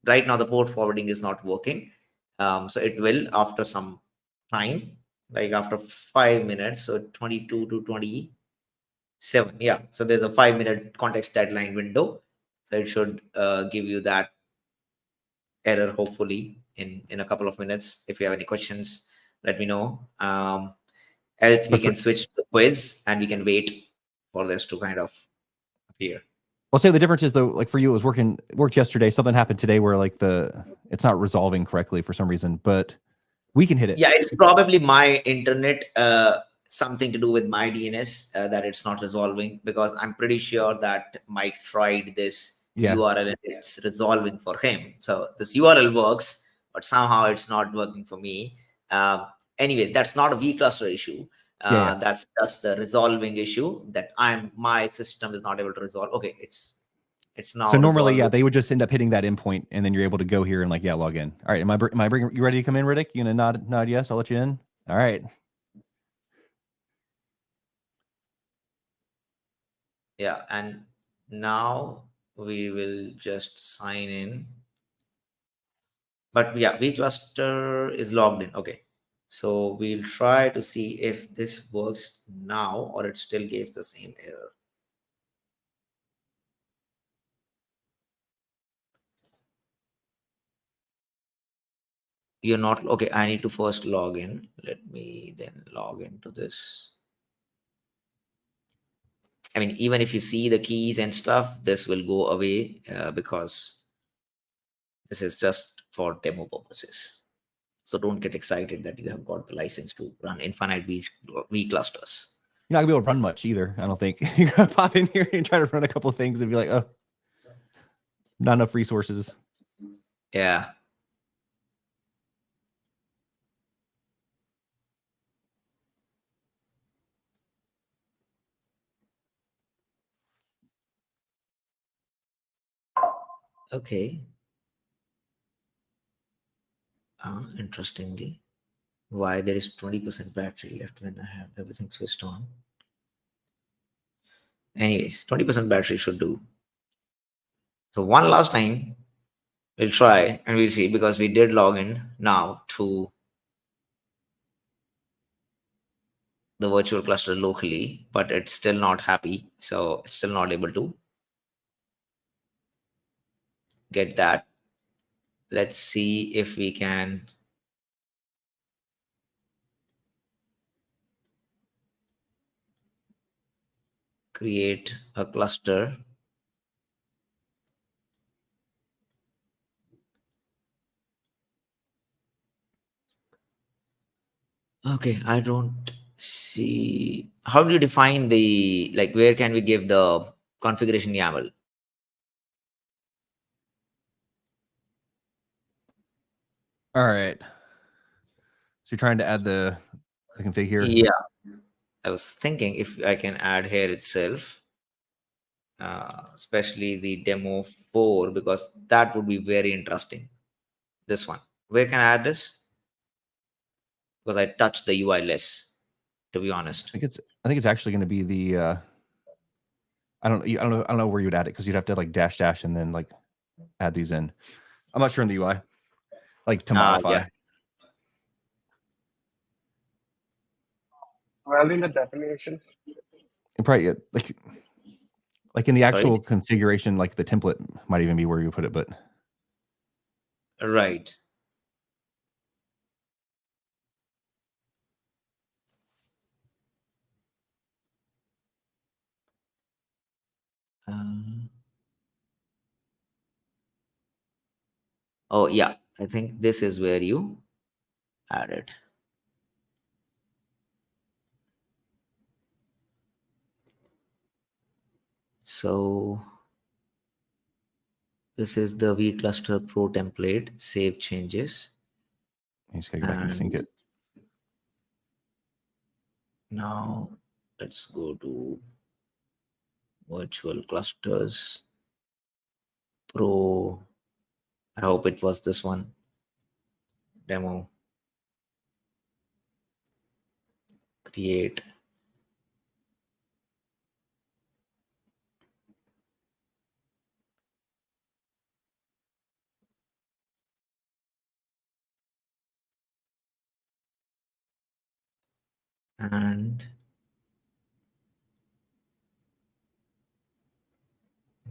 Speaker 2: right now the port forwarding is not working. So it will after some time, like after 5 minutes. So 22 to 27. Yeah. So there's a 5-minute context deadline window. So it should give you that error hopefully in a couple of minutes. If you have any questions, let me know. Else we can switch to the quiz and we can wait for this to kind of appear.
Speaker 1: I'll say the difference is though, like for you, it worked yesterday. Something happened today where like it's not resolving correctly for some reason, but we can hit it.
Speaker 2: Yeah, it's probably my internet, something to do with my DNS that it's not resolving, because I'm pretty sure that Mike tried this URL and it's resolving for him. So this URL works, but somehow it's not working for me. Anyways, that's not a vCluster issue. That's just the resolving issue that my system is not able to resolve. Okay, it's now.
Speaker 1: So normally, they would just end up hitting that endpoint, and then you're able to go here and like, log in. All right, am I you ready to come in, Riddick? You gonna nod yes? I'll let you in. All right.
Speaker 2: Yeah, and now we will just sign in. But yeah, vCluster is logged in. Okay, so we'll try to see if this works now or it still gives the same error. You're not okay. I need to first log in. Let me then log into this. I mean, even if you see the keys and stuff, this will go away because this is just for demo purposes. So don't get excited that you have got the license to run infinite vClusters.
Speaker 1: You're not gonna be able to run much either, I don't think. You're gonna pop in here and try to run a couple of things and be like, oh, not enough resources.
Speaker 2: Yeah. Okay. Interestingly, why there is 20% battery left when I have everything switched on. Anyways, 20% battery should do. So one last time, we'll try and we'll see, because we did log in now to the virtual cluster locally, but it's still not happy. So it's still not able to get that. Let's see if we can create a cluster. Okay, I don't see. How do you define the, like, where can we give the configuration YAML?
Speaker 1: All right. So you're trying to add the config here.
Speaker 2: Yeah, I was thinking if I can add here itself, especially the demo 4, because that would be very interesting. This one, where can I add this? Because I touched the UI less, to be honest.
Speaker 1: I think it's actually going to be the I don't know where you would add it, because you'd have to like dash and then like add these in. I'm not sure in the UI, like to modify.
Speaker 2: Yeah.
Speaker 3: Probably in the definition.
Speaker 1: And probably like in the
Speaker 2: Sorry?
Speaker 1: actual configuration, like the template might even be where you put it, but
Speaker 2: Right. Oh yeah, I think this is where you add it. So this is the vCluster Pro template. Save changes.
Speaker 1: you just gotta go back and sync it.
Speaker 2: Now let's go to virtual clusters Pro. I hope it was this one. Demo. Create. And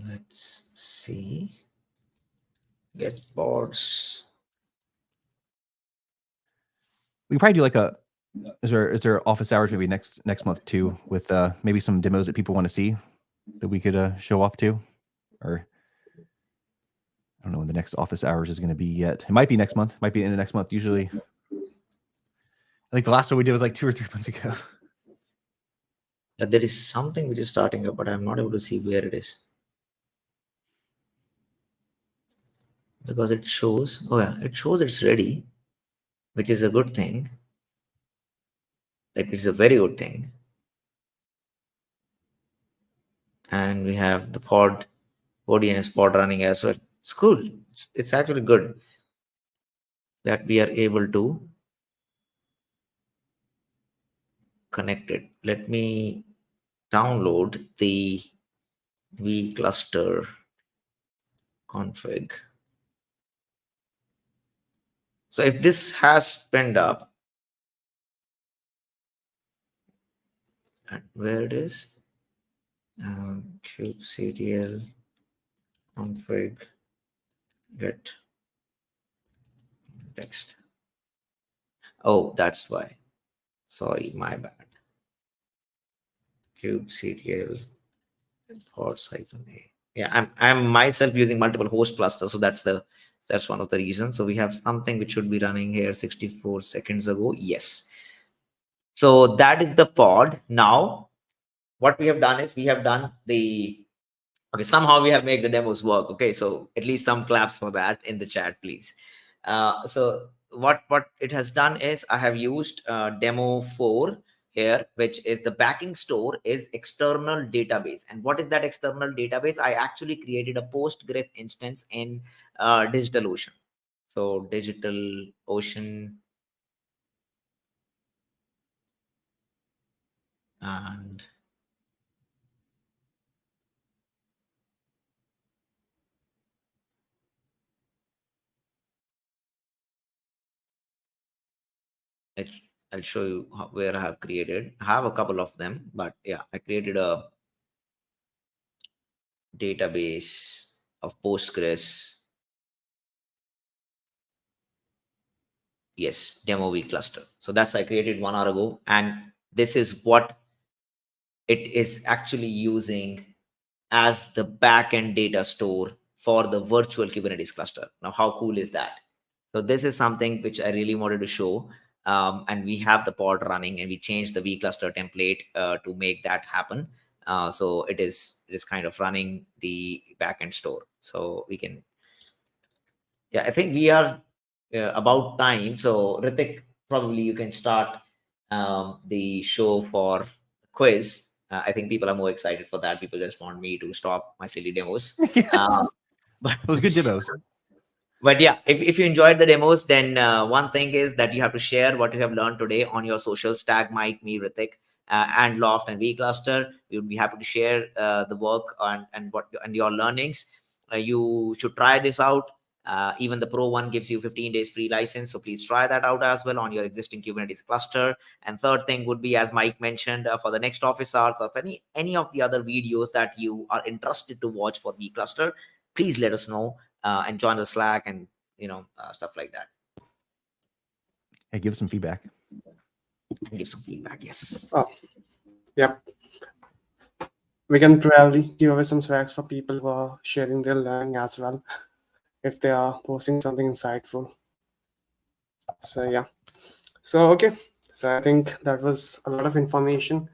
Speaker 2: let's see. Get boards.
Speaker 1: We probably do like a is there office hours maybe next month too, with maybe some demos that people want to see that we could show off to, or I don't know when the next office hours is going to be yet. It might be next month. Might be in the next month. Usually, I think the last one we did was like 2 or 3 months ago.
Speaker 2: There is something which is starting up, but I'm not able to see where it is. Because it shows, oh yeah, it shows it's ready, which is a good thing. Like it's a very good thing. And we have the pod, ODNS pod running as well. It's cool. It's actually good that we are able to connect it. Let me download the vCluster config. So if this has spinned up, and where it is, kubectl config get text. Oh, that's why. Sorry, my bad. kubectl -a. Yeah, I'm myself using multiple host clusters, so that's one of the reasons. So we have something which should be running here 64 seconds ago. Yes. So that is the pod. Now, what we have done is we have done the okay. Somehow we have made the demos work. Okay, so at least some claps for that in the chat, please. So what it has done is I have used demo 4 here, which is the backing store is external database. And what is that external database? I actually created a Postgres instance in DigitalOcean. So DigitalOcean, and I'll show you where I have created. I have a couple of them, but yeah, I created a database of Postgres. Yes, demo vCluster. So that's I created 1 hour ago, and this is what it is actually using as the backend data store for the virtual Kubernetes cluster. Now, how cool is that? So this is something which I really wanted to show. And we have the pod running, and we changed the vCluster template to make that happen. So it is kind of running the backend store. So we can, yeah, I think we are about time. So Ritik, probably you can start the show for quiz. I think people are more excited for that. People just want me to stop my silly demos.
Speaker 1: Yeah,
Speaker 2: But
Speaker 1: those good demos.
Speaker 2: but yeah, if you enjoyed the demos, then one thing is that you have to share what you have learned today on your socials. Tag Mike, me, Ritik, and Loft and vCluster. We would be happy to share the work and what and your learnings. You should try this out. Even the Pro one gives you 15 days free license, so please try that out as well on your existing Kubernetes cluster. And third thing would be, as Mike mentioned, for the next office hours of any of the other videos that you are interested to watch for vCluster, please let us know and join the Slack and stuff like that.
Speaker 1: Hey, give some feedback.
Speaker 2: Give some feedback. Yes.
Speaker 3: Oh, yep. We can probably give away some swags for people who are sharing their learning as well, if they are posting something insightful. So yeah. So okay. So I think that was a lot of information,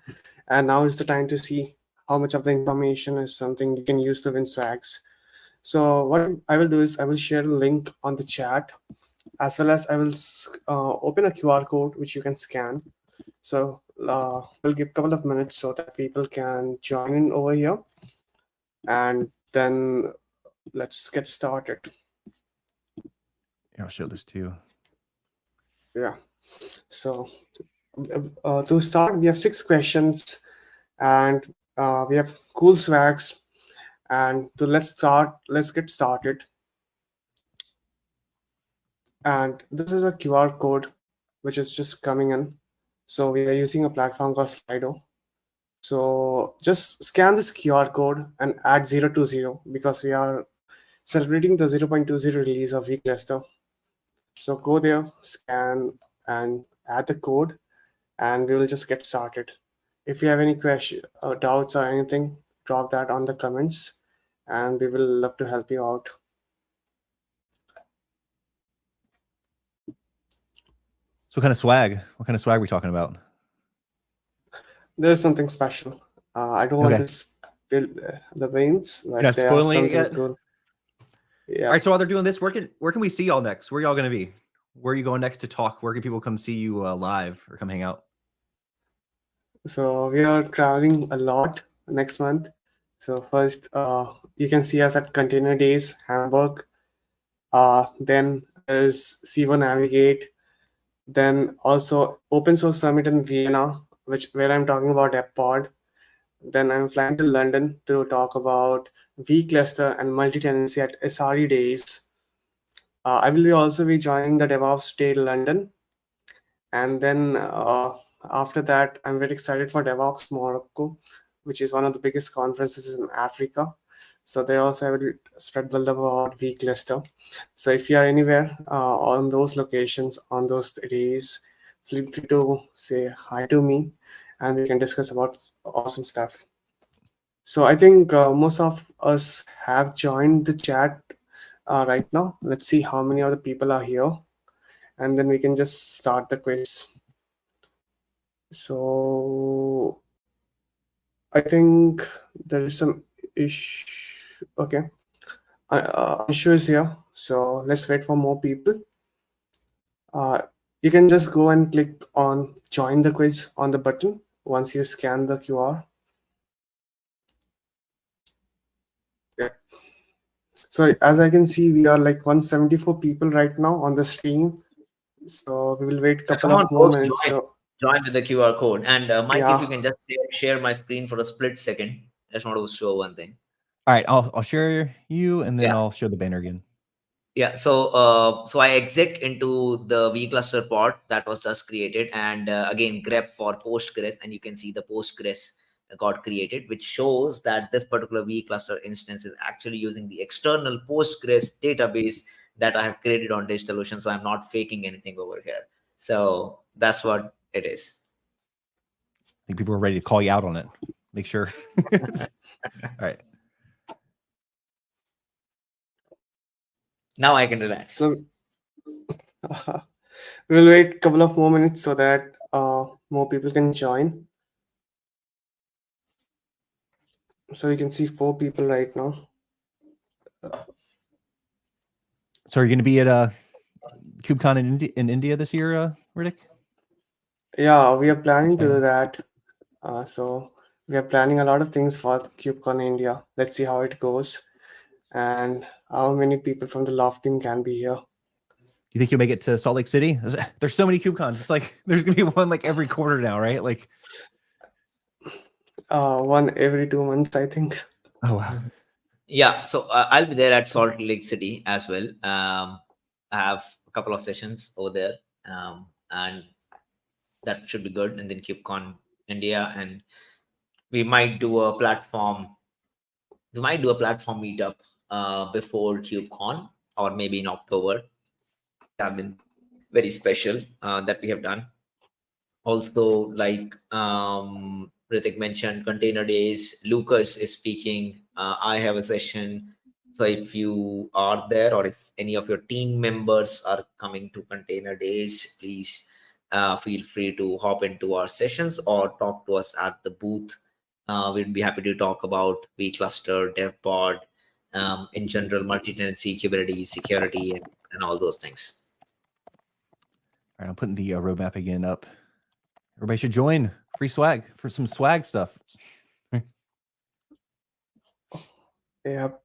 Speaker 3: and now is the time to see how much of the information is something you can use to win swags. So what I will do is I will share a link on the chat, as well as I will open a QR code which you can scan. So we'll give a couple of minutes so that people can join in over here, and then let's get started.
Speaker 1: Here, I'll show this too.
Speaker 3: Yeah. So to start, we have 6 questions, and we have cool swags. And let's get started. And this is a QR code which is just coming in. So we are using a platform called Slido. So just scan this QR code and add 020 because we are celebrating the 0.20 release of vCluster. So go there, scan, and add the code, and we will just get started. If you have any question or doubts or anything, drop that on the comments, and we will love to help you out.
Speaker 1: So what kind of swag? What kind of swag are we talking about?
Speaker 3: There's something special. I don't want to spill the beans, but
Speaker 1: not spoiling it yet?
Speaker 3: Cool. Yeah.
Speaker 1: All right. So while they're doing this, where can we see y'all next? Where y'all going to be? Where are you going next to talk? Where can people come see you live or come hang out?
Speaker 3: So we are traveling a lot next month. So first, you can see us at Container Days, Hamburg. Then there's C1 Navigate. Then also Open Source Summit in Vienna, where I'm talking about AppPod. Then I'm flying to London to talk about vCluster and multi-tenancy at SRE Days. I will also be joining the DevOps Day London. And then after that, I'm very excited for DevOps Morocco, which is one of the biggest conferences in Africa. So there also I will spread the love about vCluster. So if you are anywhere on those locations, on those days, feel free to say hi to me, and we can discuss about awesome stuff. So I think most of us have joined the chat right now. Let's see how many other people are here, and then we can just start the quiz. So I think there is some issue. Okay. Issue is here. So let's wait for more people. You can just go and click on join the quiz on the button once you scan the QR. Yeah. So as I can see, we are like 174 people right now on the stream. So we will wait a couple of more minutes.
Speaker 2: Join with the QR code. And Mike, if you can just share my screen for a split second. I just want to show one thing.
Speaker 1: All right, I'll share you, and then I'll share the banner again.
Speaker 2: Yeah, so I exec into the vCluster pod that was just created, and again grep for Postgres, and you can see the Postgres got created, which shows that this particular vCluster instance is actually using the external Postgres database that I have created on DigitalOcean. So I'm not faking anything over here. So that's what it is.
Speaker 1: I think people are ready to call you out on it. Make sure. All right.
Speaker 2: Now I can relax.
Speaker 3: So we'll wait a couple of more minutes so that more people can join. So you can see 4 people right now.
Speaker 1: So you're going to be at KubeCon in India this year, Riddick?
Speaker 3: Yeah, we are planning to do that. So we are planning a lot of things for KubeCon India. Let's see how it goes and how many people from the Loft team can be here.
Speaker 1: Do you think you'll make it to Salt Lake City? There's so many KubeCons. It's like there's gonna be one like every quarter now, right? Like
Speaker 3: one every 2 months, I think.
Speaker 1: oh wow.
Speaker 2: Yeah, so I'll be there at Salt Lake City as well. I have a couple of sessions over there, and that should be good. And then KubeCon India, and we might do a platform. We might do a platform meetup before KubeCon, or maybe in October. Have been very special that we have done. Also, like Ritik mentioned, container days. Lucas is speaking. I have a session. So if you are there, or if any of your team members are coming to container days, please feel free to hop into our sessions or talk to us at the booth. We'd be happy to talk about vCluster, DevPod, in general, multi-tenancy, Kubernetes, security, and all those things.
Speaker 1: All right, I'm putting the roadmap again up. Everybody should join. Free swag for some swag stuff.
Speaker 3: Yep.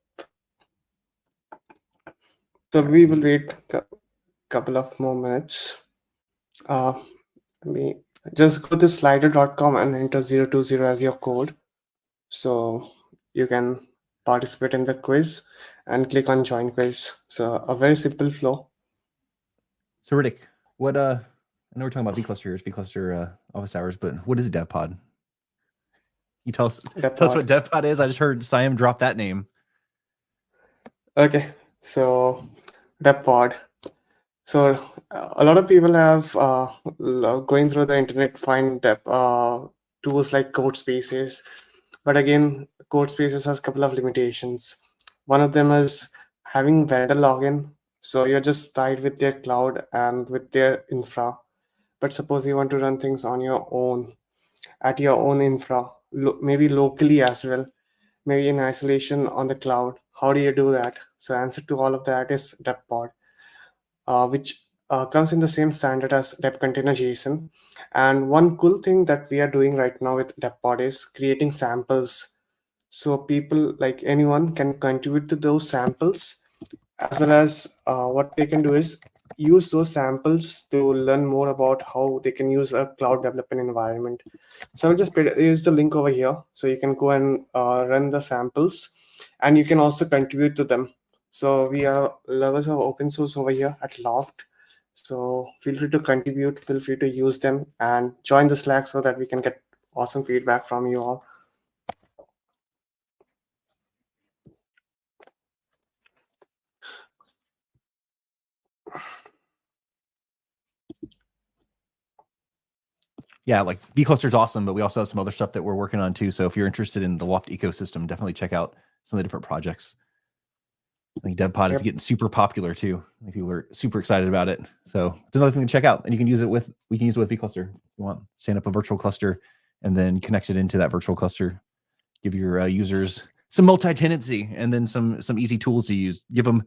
Speaker 3: So we will wait a couple of more minutes. Let me just go to slider.com and enter 020 as your code. So you can participate in the quiz and click on join quiz. So a very simple flow.
Speaker 1: So Riddick, what I know we're talking about vCluster office hours, but what is DevPod? You tell us what DevPod is. I just heard Saiyam drop that name.
Speaker 3: Okay, so DevPod. So a lot of people have going through the internet find tools like Codespaces, but again, Codespaces has a couple of limitations. One of them is having vendor login. So you're just tied with their cloud and with their infra. But suppose you want to run things on your own, at your own infra, maybe locally as well, maybe in isolation on the cloud. How do you do that? So answer to all of that is DevPod, which comes in the same standard as Dep container JSON. And one cool thing that we are doing right now with DevPod is creating samples. So people, like anyone, can contribute to those samples, as well as what they can do is use those samples to learn more about how they can use a cloud development environment. So I'll just use the link over here, so you can go and run the samples, and you can also contribute to them. So we are lovers of open source over here at Loft. So feel free to contribute, feel free to use them, and join the Slack so that we can get awesome feedback from you all.
Speaker 1: Yeah, like vCluster is awesome, but we also have some other stuff that we're working on too. So if you're interested in the Loft ecosystem, definitely check out some of the different projects. I think DevPod is getting super popular too. I think people are super excited about it. So it's another thing to check out, and you can use it with vCluster if you want. Stand up a virtual cluster and then connect it into that virtual cluster. Give your users some multi-tenancy and then some easy tools to use. Give them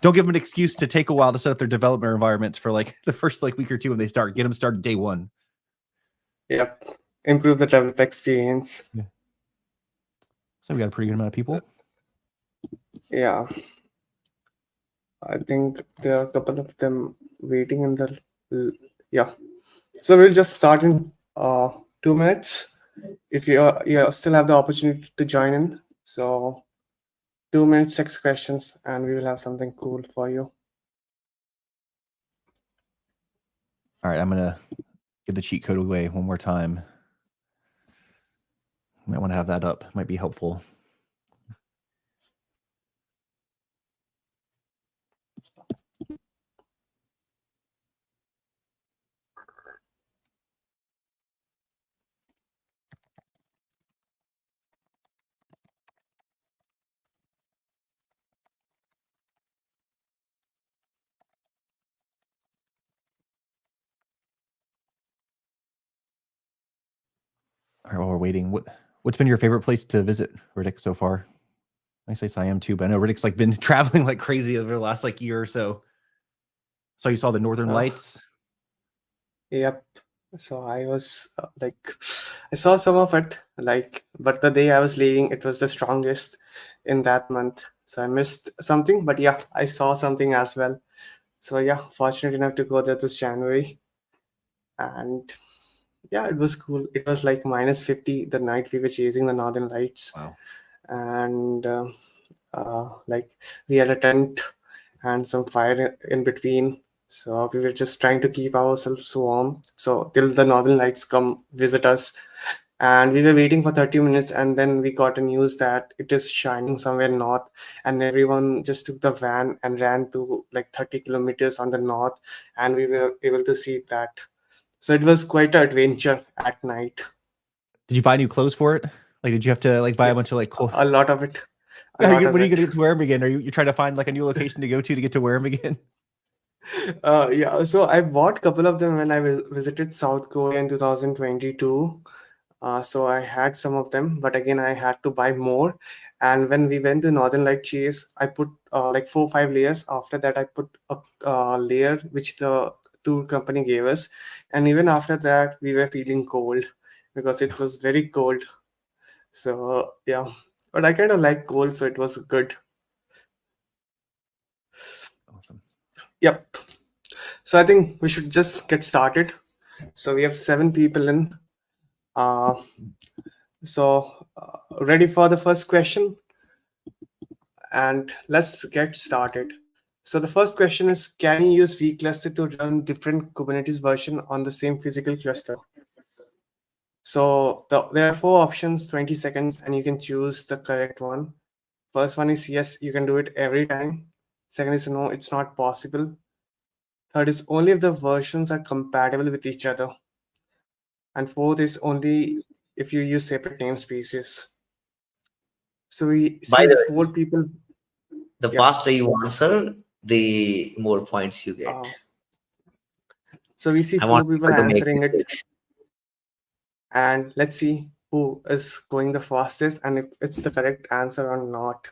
Speaker 1: don't give them an excuse to take a while to set up their development environments for like the first week or two when they start. Get them started day one.
Speaker 3: Yep, improve the developer experience.
Speaker 1: Yeah. So we got a pretty good amount of people.
Speaker 3: Yeah, I think there are a couple of them waiting in the yeah. So we'll just start in 2 minutes. If you still have the opportunity to join in, so 2 minutes, 6 questions, and we will have something cool for you.
Speaker 1: All right, I'm gonna give the cheat code away one more time. You might want to have that up. Might be helpful. All right, while we're waiting, what's been your favorite place to visit, Riddick, so far? I say Siam too, but I know Riddick's been traveling like crazy over the last year or so. So you saw the Northern
Speaker 3: Oh.
Speaker 1: Lights.
Speaker 3: Yep. So I was I saw some of it, but the day I was leaving, it was the strongest in that month. So I missed something, but yeah, I saw something as well. So yeah, fortunate enough to go there this January. And yeah, it was cool. It was like -50 the night we were chasing the Northern Lights.
Speaker 1: Wow.
Speaker 3: And like we had a tent and some fire in between. So we were just trying to keep ourselves warm. So till the Northern Lights come visit us. And we were waiting for 30 minutes, and then we got a news that it is shining somewhere north. And everyone just took the van and ran to like 30 kilometers on the north, and we were able to see that. So it was quite an adventure at night.
Speaker 1: Did you buy new clothes for it? Like, did you have to like buy a bunch of like cool?
Speaker 3: A lot of it.
Speaker 1: When are you going to get to wear them again? Are you trying to find like a new location to go to get to wear them again?
Speaker 3: Yeah, so I bought a couple of them when I visited South Korea in 2022. So I had some of them, but again, I had to buy more. And when we went to Northern Light Chase, I put like 4 or 5 layers. After that, I put a layer which the tour company gave us. And even after that, we were feeling cold because it was very cold. So yeah, but I kind of like cold, so it was good.
Speaker 1: Awesome.
Speaker 3: Yep. So I think we should just get started. So we have 7 people in. Uh, ready for the first question? And let's get started. So the first question is, can you use vcluster to run different Kubernetes version on the same physical cluster? So there are 4 options, 20 seconds, and you can choose the correct one. First one is yes, you can do it every time. Second is no, it's not possible. Third is only if the versions are compatible with each other. And fourth is only if you use separate namespaces. So we
Speaker 2: By
Speaker 3: see
Speaker 2: the
Speaker 3: 4
Speaker 2: way,
Speaker 3: people.
Speaker 2: the
Speaker 3: Yeah.
Speaker 2: faster you answer, the more points you get.
Speaker 3: So we see
Speaker 2: I
Speaker 3: 4
Speaker 2: want
Speaker 3: people
Speaker 2: people to make
Speaker 3: answering it.
Speaker 2: mistakes.
Speaker 3: And let's see who is going the fastest and if it's the correct answer or not.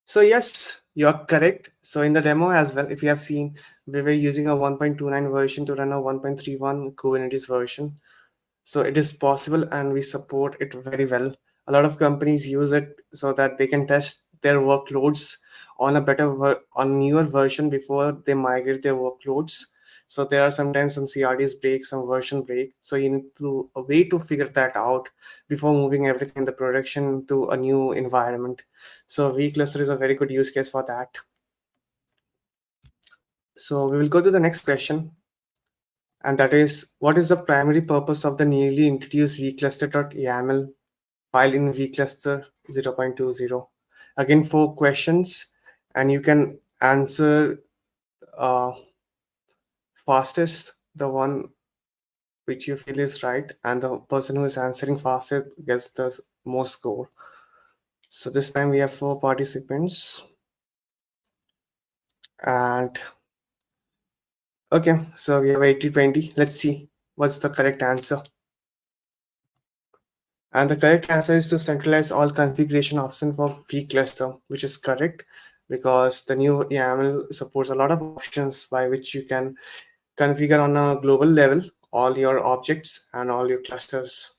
Speaker 3: So yes, you're correct. So in the demo as well, if you have seen, we were using a 1.29 version to run a 1.31 Kubernetes version. So it is possible and we support it very well. A lot of companies use it so that they can test their workloads on a on newer version before they migrate their workloads. So there are sometimes some CRDs break, some version break. So you need to a way to figure that out before moving everything in the production to a new environment. So vCluster is a very good use case for that. So we will go to the next question. And that is, what is the primary purpose of the newly introduced vcluster.yaml file in vcluster 0.20? Again, 4 questions, and you can answer fastest, the one which you feel is right, and the person who is answering fastest gets the most score. So this time we have 4 participants. And okay, so we have 80-20. Let's see what's the correct answer. And the correct answer is to centralize all configuration options for vCluster, which is correct because the new YAML supports a lot of options by which you can configure on a global level all your objects and all your clusters.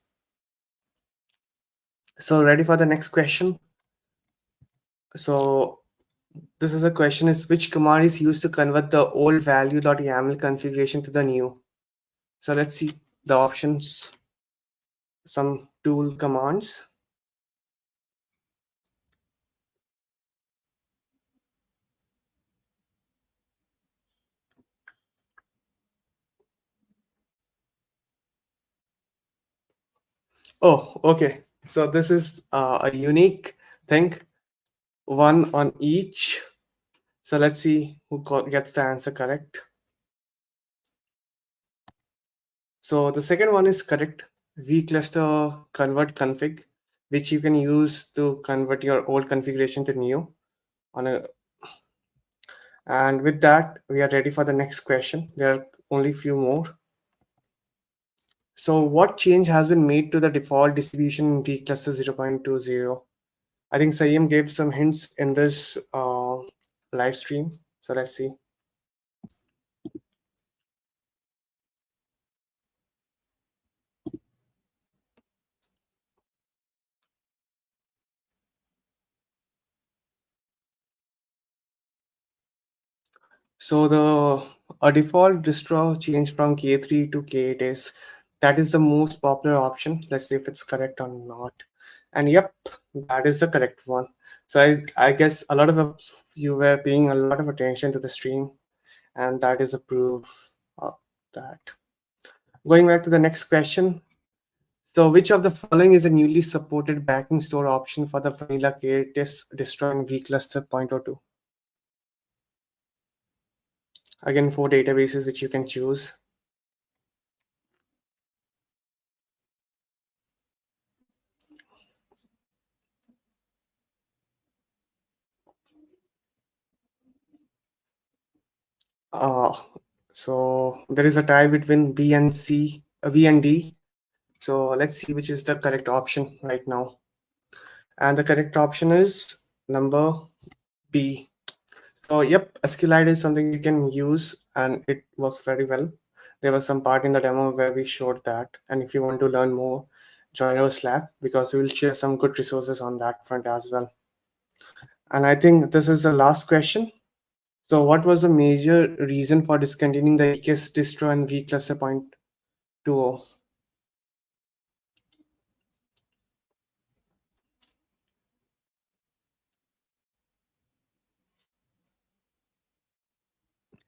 Speaker 3: So ready for the next question? So this is a question is, which command is used to convert the old value.yaml configuration to the new? So let's see the options, some tool commands. Oh, okay. So this is a unique thing, one on each. So let's see who gets the answer correct. So the second one is correct, vcluster convert config, which you can use to convert your old configuration to new. And with that, we are ready for the next question. There are only few more. So what change has been made to the default distribution in vcluster 0.20? I think Saiyam gave some hints in this live stream. So let's see. So a default distro change from K3 to K8 that is the most popular option. Let's see if it's correct or not. And yep, that is the correct one. So I guess a lot of you were paying a lot of attention to the stream, and that is a proof of that. Going back to the next question. So which of the following is a newly supported backing store option for the vanilla K8 distro in vcluster.yaml? Again, 4 databases which you can choose. So there is a tie between B and C, B and D. So let's see which is the correct option right now. And the correct option is number B. So yep, SQLite is something you can use and it works very well. There was some part in the demo where we showed that. And if you want to learn more, join our Slack because we will share some good resources on that front as well. And I think this is the last question. So what was the major reason for discontinuing the EKS distro and vcluster.20?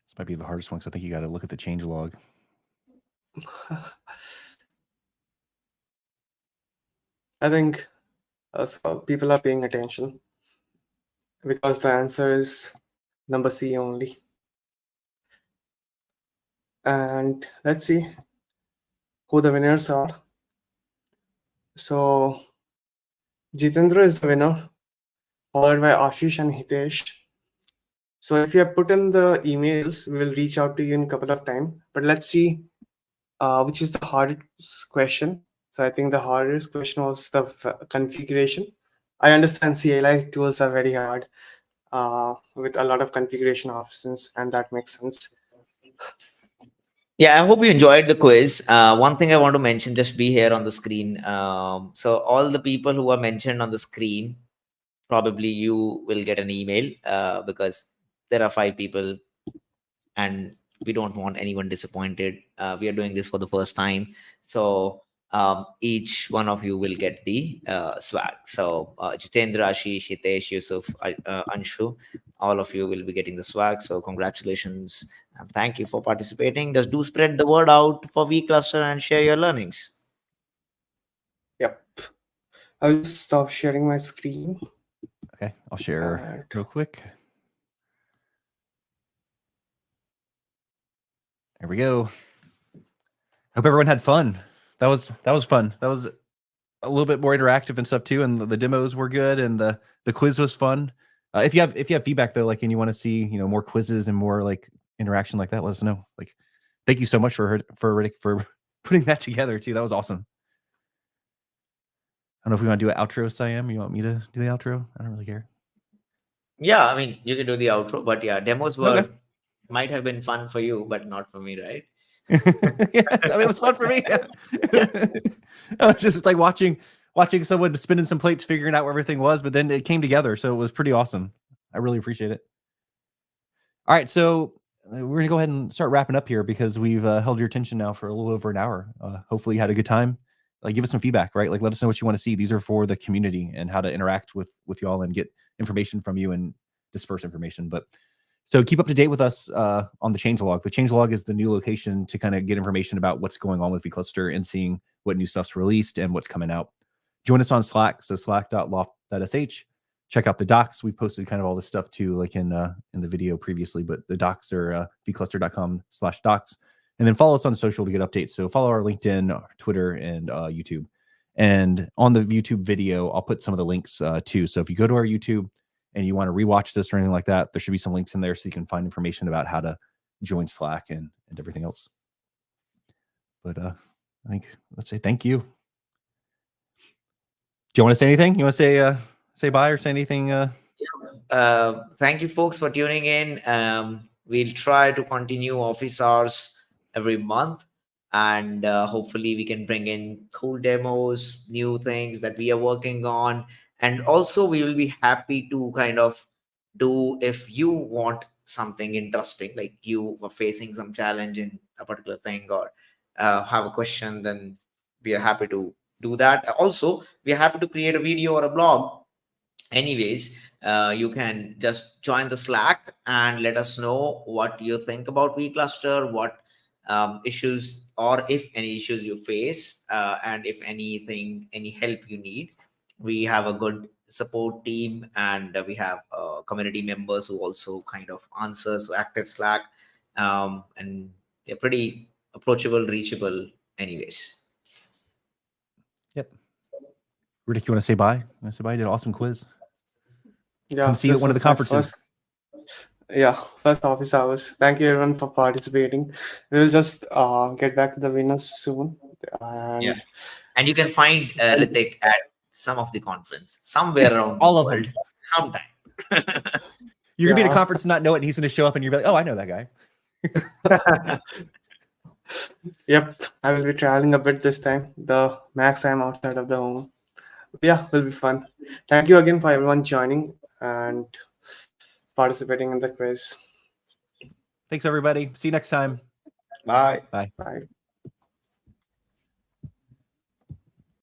Speaker 1: This might be the hardest one because I think you got to look at the change log.
Speaker 3: I think so people are paying attention because the answer is number C only. And let's see who the winners are. So Jitendra is the winner, followed by Ashish and Hitesh. So if you have put in the emails, we will reach out to you in a couple of time. But let's see which is the hardest question. So I think the hardest question was the configuration. I understand CLI tools are very hard with a lot of configuration options, and that makes sense.
Speaker 2: Yeah, I hope you enjoyed the quiz. One thing I want to mention, just be here on the screen. So all the people who are mentioned on the screen, probably you will get an email because there are 5 people and we don't want anyone disappointed. We are doing this for the first time. So each one of you will get the swag. So Jitendra, Ashish, Hitesh, Yusuf, Anshu, all of you will be getting the swag. So congratulations and thank you for participating. Just do spread the word out for vCluster and share your learnings.
Speaker 3: Yep. I'll just stop sharing my screen.
Speaker 1: Okay, I'll share real quick. There we go. Hope everyone had fun. That was fun. That was a little bit more interactive and stuff too, and the demos were good, and the quiz was fun. If you have feedback though, like, and you want to see more quizzes and more like interaction like that, let us know. Like, thank you so much for putting that together too. That was awesome. I don't know if we want to do an outro, Saiyam. You want me to do the outro? I don't really care.
Speaker 2: Yeah, I mean, you can do the outro, but yeah, demos were might have been fun for you, but not for me, right?
Speaker 1: Yeah, I mean, it was fun for me. I was just like watching someone spinning some plates, figuring out where everything was, but then it came together, so it was pretty awesome. I really appreciate it. All right, so we're gonna go ahead and start wrapping up here because we've held your attention now for a little over an hour. Hopefully, you had a good time. Give us some feedback, right? Like, let us know what you want to see. These are for the community and how to interact with y'all and get information from you and disperse information. But so keep up to date with us on the changelog. The changelog is the new location to kind of get information about what's going on with vCluster and seeing what new stuff's released and what's coming out. Join us on Slack, so slack.loft.sh. Check out the docs. We've posted kind of all this stuff too, like in the video previously, but the docs are vcluster.com/docs. And then follow us on social to get updates. So follow our LinkedIn, our Twitter, and YouTube. And on the YouTube video, I'll put some of the links too. So if you go to our YouTube and you want to rewatch this or anything like that, there should be some links in there so you can find information about how to join Slack and everything else. But I think let's say thank you. Do you want to say anything? You want to say bye or say anything?
Speaker 2: Thank you, folks, for tuning in. We'll try to continue office hours every month, and hopefully we can bring in cool demos, new things that we are working on. And also we will be happy to kind of do, if you want something interesting, like you were facing some challenge in a particular thing, or have a question, then we are happy to do that. Also, we are happy to create a video or a blog. Anyways, you can just join the Slack and let us know what you think about vCluster, what issues, or if any issues you face, and if anything, any help you need. We have a good support team, and we have community members who also kind of answer, so active Slack, and they're pretty approachable, reachable. Anyways,
Speaker 1: Yep. Riddick, you want to say bye? You want to say bye? You did an awesome quiz.
Speaker 3: Yeah,
Speaker 1: Come see you at
Speaker 3: this
Speaker 1: one of the
Speaker 3: was my
Speaker 1: conferences.
Speaker 3: first office hours. Thank you everyone for participating. We will just get back to the winners soon. And
Speaker 2: yeah, and you can find Ritik at some of the conference somewhere around
Speaker 1: All
Speaker 2: the
Speaker 1: of
Speaker 2: world
Speaker 1: them.
Speaker 2: sometime.
Speaker 1: You're gonna be at a
Speaker 3: Yeah.
Speaker 1: conference and not know it, and he's gonna show up, and you're like, "Oh, I know that guy."
Speaker 3: Yep, I will be traveling a bit this time. The max time outside of the home. Yeah, will be fun. Thank you again for everyone joining and participating in the quiz.
Speaker 1: Thanks, everybody. See you next time.
Speaker 2: Bye.
Speaker 1: Bye.
Speaker 3: Bye.